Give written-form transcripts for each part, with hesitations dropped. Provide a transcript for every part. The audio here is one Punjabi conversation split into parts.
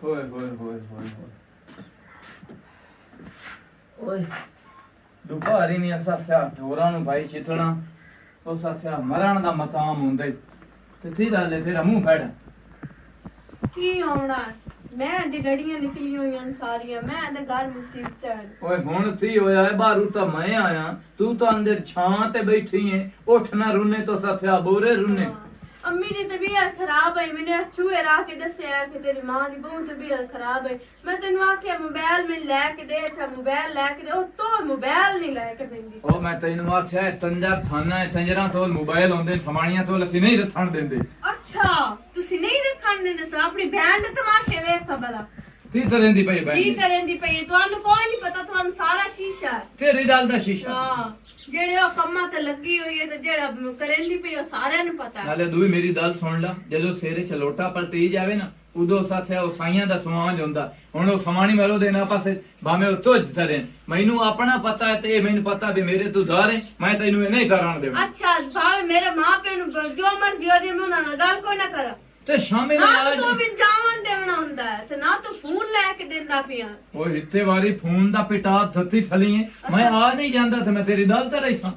होए होए होए होए होए ओए दुपारी नहीं साथिया ढोरां नु भाई चितना तो साथिया मरण दा मकाम हुंदे ते सीधा ले तेरा मुंह फड़ की होना मैं दी लड़ियां निकली हुई सारियां मैं दे घर मुसीबत है ओए हुन सी होया है बाहर तो मैं आया तू तो अंदर छां ते बैठी है उठ ना रुने तो साथिया बोरे रुने अम्मी दी तबीयत खराब है मैंने चूहे रा के दसया कि तेरी मां दी बहुत तबीयत खराब है मैं तेनु आख्या मोबाइल में लेके दे अच्छा मोबाइल लेके दे ओ तो मोबाइल नहीं लेके देंदी ओ मैं तैनू आख्या तंजर थाना है तंजरा तो मोबाइल होंदे समाणियां तो लसी नहीं रखण देंदे अच्छा तुसी नहीं रखण देंदे सा अपनी बहन दे तमाशे वेख भला ती करेंदी पई बहन की करेंदी पई ਤੁਹਾਨੂੰ ਕੋਈ ਨਹੀਂ ਪਤਾ ਤੁਹਾਨੂੰ ਸਾਰਾ ਸ਼ੀਸ਼ਾ ਹੈ तेरी दाल दा शीशा ਹਾਂ ਜਿਹੜੇ ਉਹ ਕੰਮਾਂ ਤੇ ਲੱਗੀ ਹੋਈ ਹੈ ਤੇ ਜਿਹੜਾ ਕਰੇਂਦੀ ਪਈ ਉਹ ਸਾਰਿਆਂ ਨੂੰ ਪਤਾ ਹੈ ਨਾਲੇ ਦੂਈ ਮੇਰੀ ਗੱਲ ਸੁਣ ਲਾ ਜਦੋਂ ਸੇਰੇ ਚ ਲੋਟਾ ਪਲਟੀ ਜਾਵੇ ਨਾ ਉਦੋਂ ਸਾਥਿਆ ਉਹ ਸਾਈਆਂ ਦਾ ਸਮਾਜ ਹੁੰਦਾ ਹੁਣ ਉਹ ਸਮਾਣੀ ਮਰੋ ਦੇ ਨਾ ਪਾਸੇ ਭਾਵੇਂ ਉਹ ਤੁਝ ਤਰੇ ਮੈਨੂੰ ਆਪਣਾ ਪਤਾ ਹੈ ਤੇ ਇਹ ਮੈਨੂੰ ਪਤਾ ਵੀ ਮੇਰੇ ਤੂੰ ਧਾਰ ਹੈ ਮੈਂ ਤੈਨੂੰ ਇਹ ਨਹੀਂ ਤਰਾਣ ਦੇਵਾਂ ਅੱਛਾ ਭਾਵੇਂ ਮੇਰੇ ਮਾਪੇ ਨੂੰ ਜੋ ਮਰਜ਼ੀ ਹੋ ਜੇ ਮੈਂ ਉਹਨਾਂ ਨਾਲ ਗੱਲ ਕੋਈ ਨਾ ਕਰਾਂ ਤੇ ਸ਼ਾਮੇ ਨਾ ਨਾਲ ਤੂੰ ਵੀ ਜਾਵਨ ਦੇਵਣਾ ਹੁੰਦਾ ਹੈ ਤੇ ਨਾ ਤੂੰ ਫੋਨ ਲੈ ਕੇ ਦਿੰਦਾ ਪਿਆ ਉਹ ਇੱਥੇ ਵਾਰੀ ਫੋਨ ਦਾ ਪਿਟਾ ਧੱਤੀ ਥਲੀ ਹੈ ਮੈਂ ਆ ਨਹੀਂ ਜਾਂਦਾ ਤੇ ਮੈਂ ਤੇਰੀ ਗੱਲ ਤੇ ਰਹੀ ਸਾਂ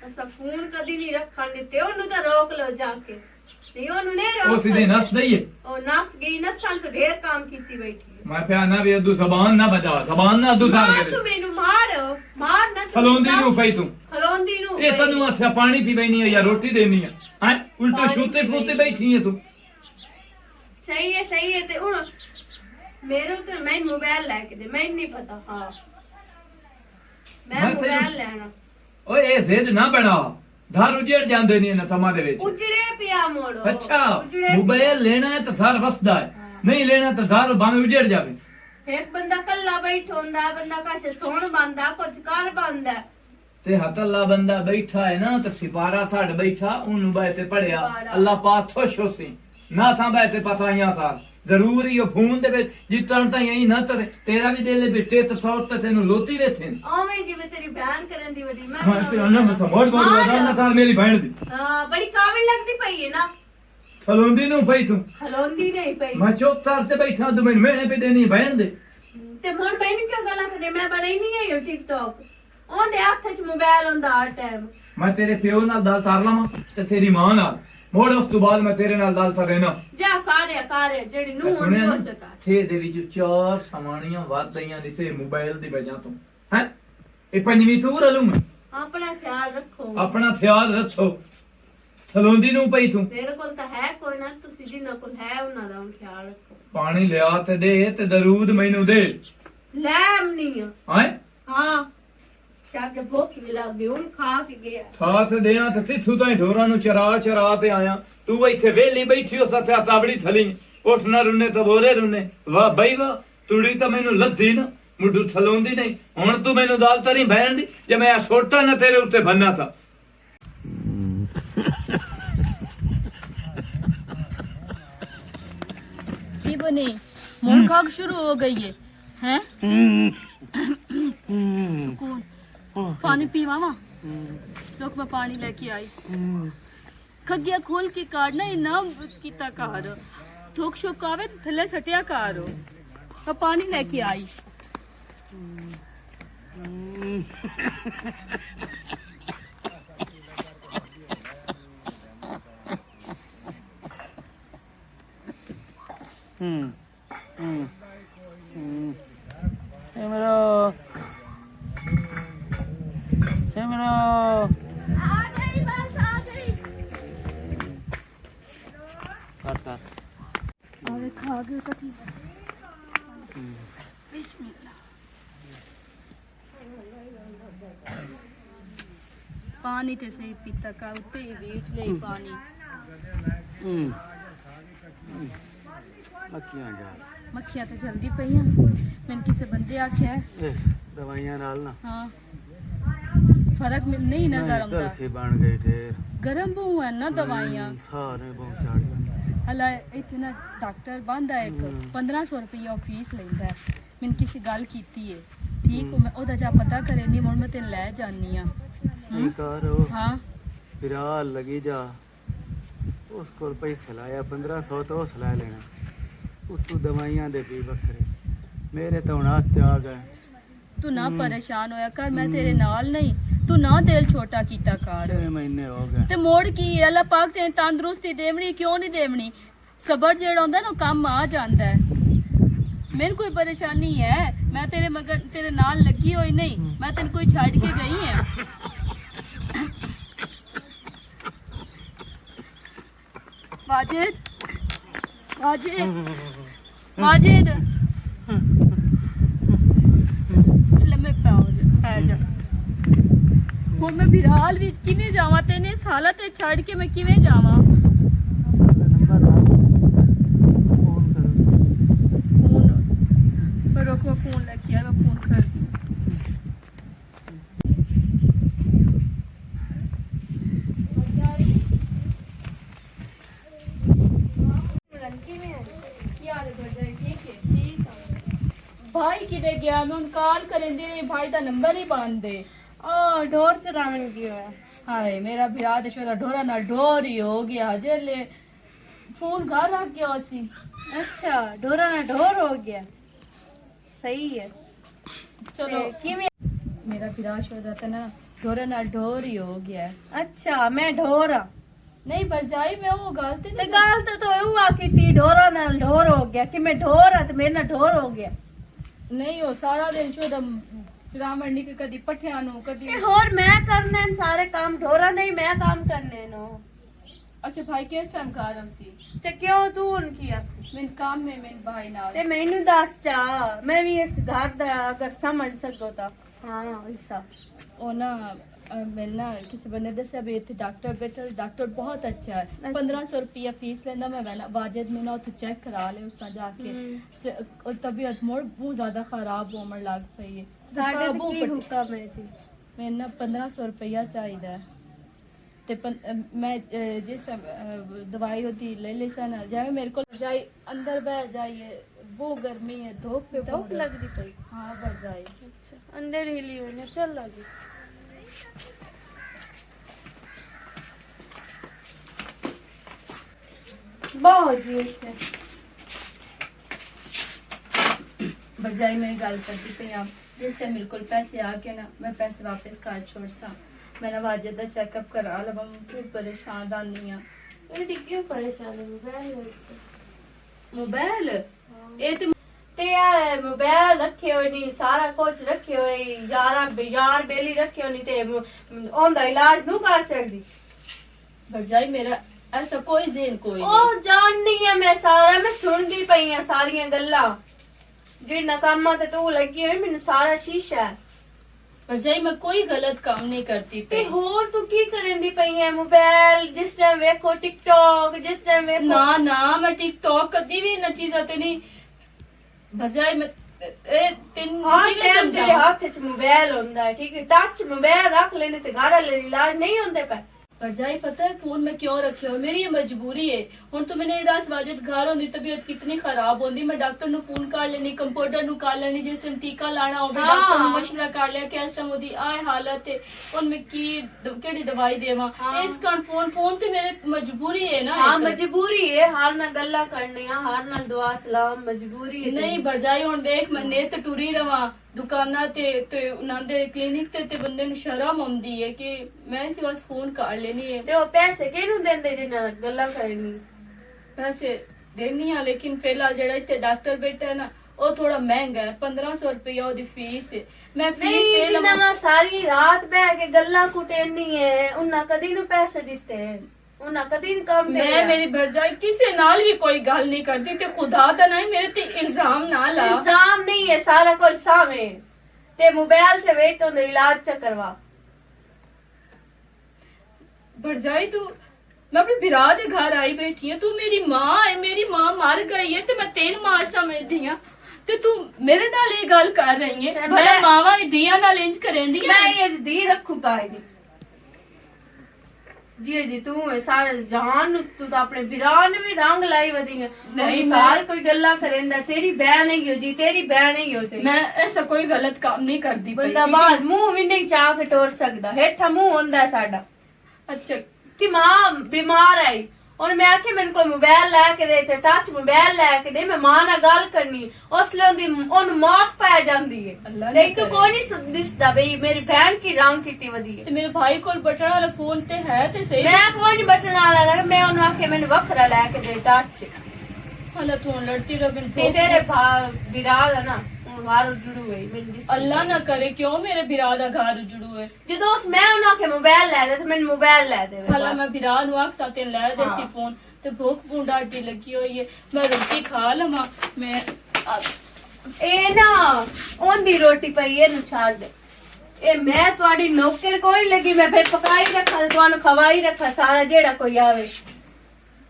ਅਸਾਂ ਫੋਨ ਕਦੀ ਨਹੀਂ ਰੱਖਣ ਦਿੱਤੇ ਉਹਨੂੰ ਤਾਂ ਰੋਕ ਲਓ ਜਾ ਕੇ ਨਹੀਂ ਉਹਨੂੰ ਨਹੀਂ ਰੋਕ ਉਹ ਸਿੱਧੀ ਨਸ ਦਈਏ ਉਹ ਨਸ ਗਈ ਨਸਾਂ ਤੋਂ ਢੇਰ ਕੰਮ ਕੀਤੀ ਬੈਠੀ ਹੈ ਮੈਂ ਪਿਆ ਨਾ ਵੀ ਅਦੂ ਜ਼ਬਾਨ ਨਾ ਬਜਾ ਜ਼ਬਾਨ ਨਾ ਅਦੂ ਸਾਰ ਤੂੰ ਮੈਨੂੰ ਮਾਰ ਨਾ ਖਲੋਂਦੀ ਨੂੰ ਪਈ ਤੂੰ ਖਲੋਂਦੀ ਨੂੰ ਇਹ ਤੈਨੂੰ ਅੱਛਾ ਪਾਣੀ ਪੀ ਬੈਣੀ ਹੈ ਜਾਂ ਰੋਟੀ ਦੇਣੀ ਹੈ ਹੈ ਉਲਟੋ ਸ਼ੂਤੇ ਫੂਤੇ ਬੈਠੀ ਹੈ ਤੂੰ ਸਹੀ ਹੈ ਤੇ ਹੁਣ ਮੇਰੇ ਤੇ ਮੈਂ ਮੋਬਾਈਲ ਲੈ ਕੇ ਦੇ ਮੈਨੂੰ ਨਹੀਂ ਪਤਾ ਹਾਂ ਮੈਂ ਮੋਬਾਈਲ ਲੈਣਾ ਓਏ ਇਹ ਜ਼ਿੱਦ ਨਾ ਬਣਾ ਧਰ ਉਜੜ ਜਾਂਦੇ ਨੇ ਨਾ ਤਮਾ ਦੇ ਵਿੱਚ ਉਜੜੇ ਪਿਆ ਮੋੜੋ ਅੱਛਾ ਮੋਬਾਈਲ ਲੈਣਾ ਹੈ ਤਾਂ ਧਰ ਵਸਦਾ ਹੈ ਨਹੀਂ ਲੈਣਾ ਤਾਂ ਧਰ ਭਾਵੇਂ ਉਜੜ ਜਾਵੇ ਇੱਕ ਬੰਦਾ ਕੱਲਾ ਬੈਠਾ ਹੁੰਦਾ ਬੰਦਾ ਕਾਸ਼ੇ ਸੌਣ ਬੰਦਾ ਕੁਝ ਕਰ ਬੰਦਾ ਤੇ ਹੱਥ ਅੱਲਾ ਬੰਦਾ ਬੈਠਾ ਹੈ ਨਾ ਤੇ ਸਿਪਾਰਾ ਥੜ ਬੈਠਾ ਉਹਨੂੰ ਬਾਏ ਤੇ ਪੜਿਆ ਅੱਲਾ ਪਾਕ ਖੁਸ਼ ਹੋਸੀ ਨਾ ਥਾਂ ਬਾਏ ਤੇ ਪਤਾਈਆਂ ਥਾ ਜ਼ਰੂਰੀ ਉਹ ਫੋਨ ਦੇ ਵਿੱਚ ਜਿੱਤਣ ਤਾਂ ਯਹੀ ਨਾ ਤੇਰਾ ਵੀ ਦਿਲ ਬਿੱਟੇ ਤੇ ਸੌਟ ਤੇ ਤੈਨੂੰ ਲੋਤੀ ਵੇਥੇ ਆਵੇਂ ਜਿਵੇਂ ਤੇਰੀ ਬਹਿਨ ਕਰਨ ਦੀ ਵਦੀ ਮੈਂ ਤੇ ਉਹਨਾਂ ਮਤ ਮੋੜ ਵਦਾ ਨਾ ਥਾਲ ਮੇਰੀ ਭੈਣ ਦੀ ਹਾਂ ਬੜੀ ਕਾਵਲ ਲੱਗਦੀ ਪਈ ਹੈ ਨਾ ਖਲੋਂਦੀ ਨੂੰ ਪਈ ਤੂੰ ਖਲੋਂਦੀ ਨਹੀਂ ਪਈ ਮੈਂ ਚੁੱਪ ਕਰ ਤੇ ਬੈਠਾ ਤੂੰ ਮੈਨੂੰ ਮਿਹਣੇ ਪੇ ਦੇਣੀ ਭੈਣ ਦੇ ਤੇ ਮਨ ਬੈਨ ਕਿਉਂ ਗੱਲਾਂ ਕਰਦੇ ਮੈਂ ਬਣੀ ਨਹੀਂ ਹੈ ਟਿਕਟੌਕ ਉਹਦੇ ਹੱਥ 'ਚ ਮੋਬਾਈਲ ਹੁੰਦਾ ਹਰ ਟਾਈਮ ਮੈਂ ਤੇਰੇ ਪਿਓ ਨਾਲ ਗੱਲ ਕਰ ਲਵਾਂ ਤੇ ਤੇਰੀ ਮਾਂ ਨਾਲ ਮੋੜ ਉਸ ਤੋਂ ਬਾਅਦ ਮੈਂ ਤੇਰੇ ਨਾਲ ਗੱਲ ਕਰੇ ਨਾ ਜਾ ਕਰ ਜਿਹੜੀ ਨੂੰ ਹੁੰਦੀ ਹੋ ਚੁੱਕਾ ਛੇ ਦੇ ਵਿੱਚ ਚਾਰ ਸਮਾਣੀਆਂ ਵੱਧਦੀਆਂ ਨੇ ਸੇ ਮੋਬਾਈਲ ਦੀ ਵਜ੍ਹਾ ਤੋਂ ਹੈ ਇਹ ਪੰਜਵੀਂ ਤੂੰ ਰਲੂ ਮੈਂ ਆਪਣਾ ਖਿਆਲ ਰੱਖੋ ਆਪਣਾ ਖਿਆਲ ਰੱਖੋ ਥਲੋਂਦੀ ਨੂੰ ਪਈ ਤੂੰ ਮੇਰੇ ਕੋਲ ਤਾਂ ਹੈ ਕੋਈ ਨਾ ਤੁਸੀਂ ਜਿੰਨਾ ਕੋਲ ਹੈ ਉਹਨਾਂ ਦਾ ਖਿਆਲ ਰੱਖੋ ਪਾਣੀ ਲਿਆ ਤੇ ਦੇ ਤੇ ਦਰੂਦ ਮੈਨੂੰ ਦੇ ਲੈ ਆਮਨੀ ਹੈ ਹਾਂ ਚਾਕੇ ਭੁੱਖ ਵੀ ਲੱਗ ਗਈ ਹੁਣ ਖਾ ਕੇ ਗਿਆ ਸਾਥ ਦੇਆਂ ਤੇ ਤਿੱਥੂ ਤਾਂ ਢੋਰਾਂ ਨੂੰ ਚਰਾ ਤੇ ਆਇਆ ਤੂੰ ਇੱਥੇ ਵੇਲੀ ਬੈਠੀ ਹੋ ਸੱਥਿਆ ਤਾਬੜੀ ਥਲੀ ਉੱਠ ਨਾ ਰੁੰਨੇ ਤਬੋਰੇ ਰੁੰਨੇ ਵਾਹ ਬਈ ਵਾਹ ਤੁੜੀ ਤਾਂ ਮੈਨੂੰ ਲੱਦੀ ਨਾ ਮੁੱਢੂ ਥਲੋਂਦੀ ਨਹੀਂ ਹੁਣ ਤੂੰ ਮੈਨੂੰ ਦਾਲ ਤਰੀ ਬਹਿਣ ਦੀ ਜੇ ਮੈਂ ਸੋਟਾ ਨਾ ਤੇਰੇ ਉੱਤੇ ਬੰਨਾ ਤਾਂ जी बनी मुंह खाक शुरू हो गई है सुकून पानी पीवा लोग मैं पानी लेके आई खगिया खोल के काटना इना किता कार थोक शोक आवे थले सटिया कार मैं पानी लेके आई पानी ते सही पीता का उत्ते वेट ले पानी मक्खियां तो जल्दी पईयां मैंने किसी बंदे आख्या है दवाइयां नाल ना हाँ फर्क नहीं नजर आंदा बन गई ढेर गरम बहु है ना दवाइयां सारे बहुत साड़ियां हला इतना डॉक्टर बंद है एक 1500 रुपया फीस लेंदा है मैंने किसी गल कीती है ठीक मैं ओदा जा पता करे नहीं हुन मैं तेन ले जानी आ करो हाँ फिलहाल लगी जा उसको पैसे लाया 1500 तो उस ला लेना ਉਤੋਂ ਦਵਾਈਆਂ ਦੇ ਵੀ ਵੱਖਰੇ ਮੇਰੇ ਤਾਂ ਹੁਣ ਹੱਥ ਆ ਗਏ ਤੂੰ ਨਾ ਪਰੇਸ਼ਾਨ ਹੋਇਆ ਕਰ, ਮੈਂ ਤੇਰੇ ਨਾਲ ਨਹੀਂ। ਤੂੰ ਨਾ ਦਿਲ ਛੋਟਾ ਕੀਤਾ ਕਰ। 6 ਮਹੀਨੇ ਹੋ ਗਏ ਤੇ ਮੋੜ ਕੀ ਹੈ, ਅੱਲਾਹ ਪਾਕ ਤੈਨੂੰ ਤੰਦਰੁਸਤੀ ਦੇਵਣੀ, ਕਿਉਂ ਨਹੀਂ ਦੇਵਣੀ। ਸਬਰ ਜਿਹੜਾ ਹੁੰਦਾ ਨਾ ਉਹ ਕੰਮ ਆ ਜਾਂਦਾ ਹੈ। ਮੈਨੂੰ ਕੋਈ ਪਰੇਸ਼ਾਨੀ ਹੈ, ਮੈਂ ਤੇਰੇ ਮਗਰ ਤੇਰੇ ਨਾਲ ਲੱਗੀ ਹੋਈ ਨਹੀਂ, ਮੈਂ ਤੈਨੂੰ ਕੋਈ ਛੱਡ ਕੇ ਗਈ ਹਾਂ। वाजिद वाजिद वाजिद लम्बे पै जा। ਹੁਣ ਮੈਂ ਬਿਰਾਲ ਵਿੱਚ ਕਿਵੇਂ ਜਾਵਾਂ, ਤੈਨੇ ਇਸ ਹਾਲਤ ਤੇ ਛੱਡ ਕੇ ਮੈਂ ਕਿਵੇਂ ਜਾਵਾਂ। ਫੋਨ ਮੈਂ ਰੋਕੋ, ਫੋਨ ਲੈ ਕੇ ਆ, ਮੈਂ ਫੋਨ ਕਰਦੀ ਹੂੰ। भाई किधे गया, मैं उन कॉल करेंदी रही, भाई दा नंबर ही बंद है। ओ ढोर चरावन की होया। हाय मेरा बिरा ते शोदा ढोरा ना ढोर ही हो गया, जेले फोन घर रख गया उसी। अच्छा ढोरा ना ढोर हो गया, सही है। चलो किवें मेरा बिरा शोदा ते ना ढोरा ना ढोर ही हो गया है। अच्छा मैं ढोर हाँ नहीं बरजाई मैं वो गलती ते नहीं गाल तो हुआ कि ती ढोरा नाल ढोर हो गया कि मैं ढोर हाँ ते मेरे नाल ढोर हो गया। नहीं हो सारा दिन शोदा चरावणी के कदी पठिया नु कदी। ते होर मैं करने न सारे काम ढोरा दे ही मैं काम करने नो। अच्छा भाई किस टाइम कर रहा सी ते क्यों तू उनकी आ मैं काम में मैं भाई नाल ते मैनू दस चा, मैं भी इस घर दा अगर समझ सको ता। हाँ ऐसा ਉਹ ਨਾ ਮੈਨੂੰ ਨਾ ਕਿਸੇ ਬੰਦੇ ਦੱਸਿਆ ਵੀ ਇੱਥੇ ਡਾਕਟਰ ਬੈਠਾ, ਡਾਕਟਰ ਬਹੁਤ ਅੱਛਾ ਹੈ। 1500 ਰੁਪਿਆ ਫੀਸ ਲੈਂਦਾ। ਮੈਂ ਵਾਜਦ ਨੂੰ ਨਾ ਉੱਥੇ ਚੈੱਕ ਕਰਾ ਲਿਆ ਉਸਾਂ ਜਾ ਕੇ, ਤੇ ਉਹ ਤਬੀਅਤ ਮੋੜ ਬਹੁਤ ਜ਼ਿਆਦਾ ਖਰਾਬ ਹੋਣ ਲੱਗ ਪਈ ਹੈ। ਸਾਡੇ ਤੇ ਕੀ ਹੁਕਮ ਹੈ ਜੀ। ਮੈਨੂੰ ਨਾ 1500 ਰੁਪਿਆ ਚਾਹੀਦਾ ਹੈ। ਤੇ ਮੈਂ ਜਿਸ ਦਵਾਈ होती ले ली सा ना जाए मेरे को जाए अंदर बैठ जाइए, वो गर्मी है, धूप पे धूप लगती पई। हाँ बढ़ जाए। अच्छा अंदर ही ली होने चल जी। बहुत जी इसने बजाय मैं गल करती पई हाँ, जिस टाइम मेरे को पैसे आ गए ना मैं पैसे वापस कर छोड़ सा। मैं ना वाजिद दा चेकअप करा लवा, मैं परेशान रहनी हाँ। मेरी क्यों परेशानी मोबाइल मोबाइल ए ते यार मोबाइल रखे हो नहीं, सारा कुछ रखे हो, यार बेली रखे हो नहीं ते ओंदा इलाज नू कर सकदी। बजाय मेरा ऐसा कोई जेन कोई ओ जाननी है मैं सारा, मैं सुनदी पई हां सारियां गल्लां जिन्ना कामां ते तू लगी होई, मैनू सारा शीशा है। बजाय मैं कोई गलत काम नहीं करती ते पे। होर तू की करेंदी पई है मोबाइल, जिस टाइम वेखो टिकटॉक, जिस टाइम वेखो ना ना मैं टिकटॉक कदी भी ना चीज आते नहीं। बजाय मैं ए तीन हाँ किवें टाइम तेरे समझावां? हाथ च मोबाइल होंदा है, ठीक है, टच मोबाइल रख लेने ते घर वाले इलाज नहीं होंदे पे। बजाय पता है फोन में क्यों रखे हो, मेरी ये मजबूरी है। हुन तो मैंने दस वाजिद घर होंदी तबीयत कितनी खराब होंदी, मैं डॉक्टर नु फोन कर लेनी, कंप्यूटर नु कर लेनी, जिस टाइम टीका लाना होवे हाँ। डॉक्टर नु मशवरा कर लिया कि इस टाइम ओदी आए हालत है, हुन मैं की केड़ी दवाई देवां। हाँ। इस कारण फोन ते मेरे मजबूरी है ना। हाँ एक। मजबूरी है, हार ना गल्ला करनी है, हार ना दुआ सलाम, मजबूरी है। नहीं बजाई हुन देख मैं नेत टुरी रवां दुकाना ते उन्हां दे क्लिनिक ते बंदे नु शर्म आउंदी है कि मैं इसी बस फोन कर लेनी है। ते ओ पैसे किहनू देंदे जिन्ना गल्ला करनी। पैसे देनी है लेकिन फिलहाल जेड़ा इत्थे डॉक्टर बैठा है ना वो थोड़ा महंगा है, 1500 रुपया ओदी फीस है। मैं फीस नहीं दे जिन्ना लवां। नाल सारी रात बैठ के गल्ला कुटेनी है, उन्ना कदी नु पैसे दिते हैं, उन्ना कदी नी काम दे। मैं मेरी भरजाई किसी नाल भी कोई गल नहीं करती ते खुदा दा नहीं मेरे ते इल्जाम ना ला। इल्जाम नहीं है, सारा कुछ सामे ते मोबाइल से वेच तो इलाज च करवा। भरजाई तू मैं अपने बिरा दे घर आई बैठी है, तू मेरी माँ है, मेरी माँ मर गई है ते मैं तेन माँ समझदी हां ते तू मेरे नाल ये गल कर रही है। मैं- भला मावा दियां नाल इंज करेंदी मैं ये दी रखू काहे जी जी जी तू है सारे जहान नु तू तो अपने बिरान भी रंग लाई वदी है। नहीं, सार कोई गल्ला करेंदा, तेरी बहन ही हो जी, तेरी बहन ही हो चाहिए। मैं ऐसा कोई गलत काम नहीं करती पई। बंदा बाहर मुंह भी नहीं चाह के टोर सकदा, हेठा मुंह होंदा है साडा अच्छा कि मां बीमार आई और मैं आखे मैंने कोई मोबाइल लैके दे टच मोबाइल लैके दे मैं मां नाल गल करनी उस ले ओन मौत पै जांदी है अल्लाह नहीं ना तो कोई नहीं दिसदा भाई मेरी बहन की रंग कितनी वधी है ते मेरे भाई कोल बटन वाला फोन ते है ते सही मैं कोई नहीं बटन वाला लगा मैं ओन आखे मैंने वखरा लैके दे टच हाला तू लड़ती रगन ते तेरे विराद है ना वार जुड़ू है मेरी दिस अल्लाह ना करे क्यों मेरे बिरा दा घर उजड़ू है ਜਦੋਂ ਮੈਂ ਉਹਨਾਂ ਕੇ ਮੋਬਾਈਲ ਲੈ ਦੇ ਤੇ ਮੈਨੂੰ ਮੋਬਾਈਲ ਲੈ ਦੇ ਹਾਲਾ ਮੈਂ ਬਿਰਾ ਨੂੰ ਆਖ ਸਾਤੇ ਲੈ ਦੇ ਸੀ ਫੋਨ ਤੇ ਭੁੱਖ ਭੁੰਡਾ ਢੀ ਲੱਗੀ ਹੋਈ ਹੈ ਮੈਂ ਰੋਟੀ ਖਾ ਲਵਾਂ ਮੈਂ ਇਹ ਨਾ ਉਹਦੀ ਰੋਟੀ ਪਈ ਇਹਨੂੰ ਛੱਡ ਦੇ ਇਹ ਮੈਂ ਤੁਹਾਡੀ ਨੌਕਰ ਕੋਈ ਲੱਗੀ ਮੈਂ ਫਿਰ ਪਕਾਈ ਰੱਖਾਂ ਤੇ ਤੁਹਾਨੂੰ ਖਵਾਈ ਰੱਖਾਂ ਸਾਰਾ ਜਿਹੜਾ ਕੋਈ ਆਵੇ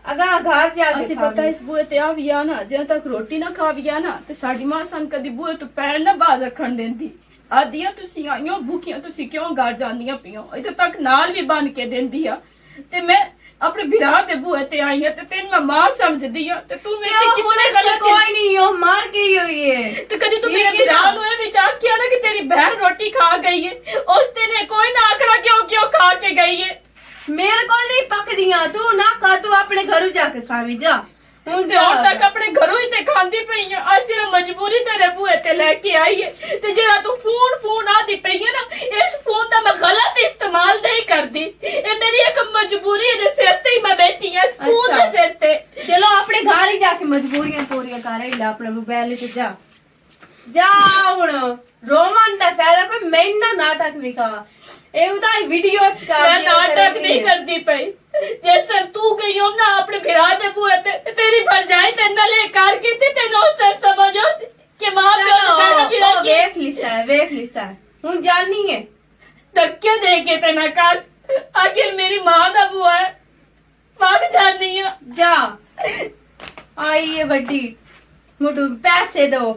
ਅਗਾ ਘਰ ਜਾ ਕੇ ਅਸੀਂ ਪਤਾ ਇਸ ਬੂਏ ਤੇ ਆ ਵੀ ਆ ਨਾ ਜਦੋਂ ਤੱਕ ਰੋਟੀ ਨਾ ਖਾਵੀਆ ਨਾ ਤੇ ਸਾਡੀ ਮਾਂ ਸਾਨੂੰ ਕਦੀ ਬੂਏ ਤੋਂ ਪੈਰ ਨਾ ਬਾਹਰ ਰੱਖਣ ਦਿੰਦੀ ਆਦੀਆਂ ਤੁਸੀਂ ਆਈਓ ਭੁੱਖੀਆਂ ਤੁਸੀਂ ਕਿਉਂ ਘਰ ਜਾਂਦੀਆਂ ਪਈਓ ਇੱਥੇ ਤੱਕ ਨਾਲ ਵੀ ਬਣ ਕੇ ਦਿੰਦੀ ਆ ਤੇ ਮੈਂ ਆਪਣੇ ਵਿਰਾਹ ਦੇ ਬੂਏ ਤੇ ਆਈ ਆ ਤੇ ਤੈਨੂੰ ਮੈਂ ਮਾਂ ਸਮਝਦੀ ਆ ਤੇ ਤੂੰ ਮੇਰੇ ਕਿੰਨੇ ਗਲਤ ਕੋਈ ਨਹੀਂ ਉਹ ਮਰ ਗਈ ਹੋਈ ਹੈ ਤੇ ਕਦੀ ਤੂੰ ਮੇਰੇ ਵਿਰਾਹ ਨੂੰ ਇਹ ਵਿਚਾਰ ਕਿਹਾ ਨਾ ਕਿ ਤੇਰੀ ਬਹਿਨ ਰੋਟੀ ਖਾ ਗਈ ਹੈ ਉਸ ਤੇ ਨੇ ਕੋਈ ਨਾ ਆਖਣਾ ਕਿਉਂ ਖਾ ਕੇ ਗਈ ਹੈ ਮੇਰੇ ਕੋਲ ਨਹੀਂ ਪੱਕਦੀਆਂ ਤੂੰ ਨਾ ਖਾ ਤੂੰ ਆਪਣੇ ਘਰੋਂ ਜਾ ਕੇ ਖਾਵੀ ਜਾ ਹੁਣ ਤੇ ਹੁਣ ਤੱਕ ਆਪਣੇ ਘਰੋਂ ਹੀ ਤੇ ਖਾਂਦੀ ਪਈ ਆ ਅੱਜ ਸਿਰਫ ਮਜਬੂਰੀ ਤੇਰੇ ਬੂਏ ਤੇ ਲੈ ਕੇ ਆਈ ਹੈ ਤੇ ਜਿਹੜਾ ਤੂੰ ਫੋਨ ਆਦੀ ਪਈ ਹੈ ਨਾ ਇਸ ਫੋਨ ਦਾ ਮੈਂ ਗਲਤ ਇਸਤੇਮਾਲ ਨਹੀਂ ਕਰਦੀ ਇਹ ਮੇਰੀ ਇੱਕ ਮਜਬੂਰੀ ਦੇ ਸਿਰ ਤੇ ਹੀ ਮੈਂ ਬੈਠੀ ਆ ਫੋਨ ਦੇ ਸਿਰ ਤੇ ਚਲੋ ਆਪਣੇ ਘਰ ਹੀ ਜਾ ਕੇ ਮਜਬੂਰੀਆਂ ਪੂਰੀਆਂ ਕਰ ਲੈ ਆਪਣੇ ਮੋਬਾਈਲ ਤੇ ਜਾ ਹੁਣ ਰੋਮਨ ਦਾ ਫਾਇਦਾ ਕੋਈ ਮੈਨਾਂ ਨਾਟਕ ਵੀ ਕਾ ਇਹ ਉਹਦਾ ਵੀਡੀਓ ਚ ਕਰ ਮੈਂ ਨਾਟਕ ਨਹੀਂ ਕਰਦੀ ਪਈ ਜੈਸੇ ਤੂੰ ਗਈ ਹੋ ਨਾ ਆਪਣੇ ਵਿਰਾਹ ਦੇ ਬੂਏ ਤੇ ਤੇਰੀ ਭਰਜਾਈ ਤੈਨੂੰ ਨਾਲ ਇਹ ਕਾਰ ਕੀਤੀ ਤੈਨੂੰ ਉਸ ਟਾਈਮ ਸਮਝੋ ਕਿ ਮਾਂ ਪਿਓ ਦਾ ਪਹਿਲਾ ਵਿਰਾਹ ਵੇਖ ਲਿਸਾ ਹੁਣ ਜਾਣੀ ਹੈ ਧੱਕੇ ਦੇ ਕੇ ਤੇ ਨਾ ਕਰ ਆਖਿਰ ਮੇਰੀ ਮਾਂ ਦਾ ਬੂਆ ਹੈ ਵਗ ਜਾਨੀ ਆ ਜਾ ਆਈ ਇਹ ਵੱਡੀ ਮੁੱਢੂ ਪੈਸੇ ਦਿਓ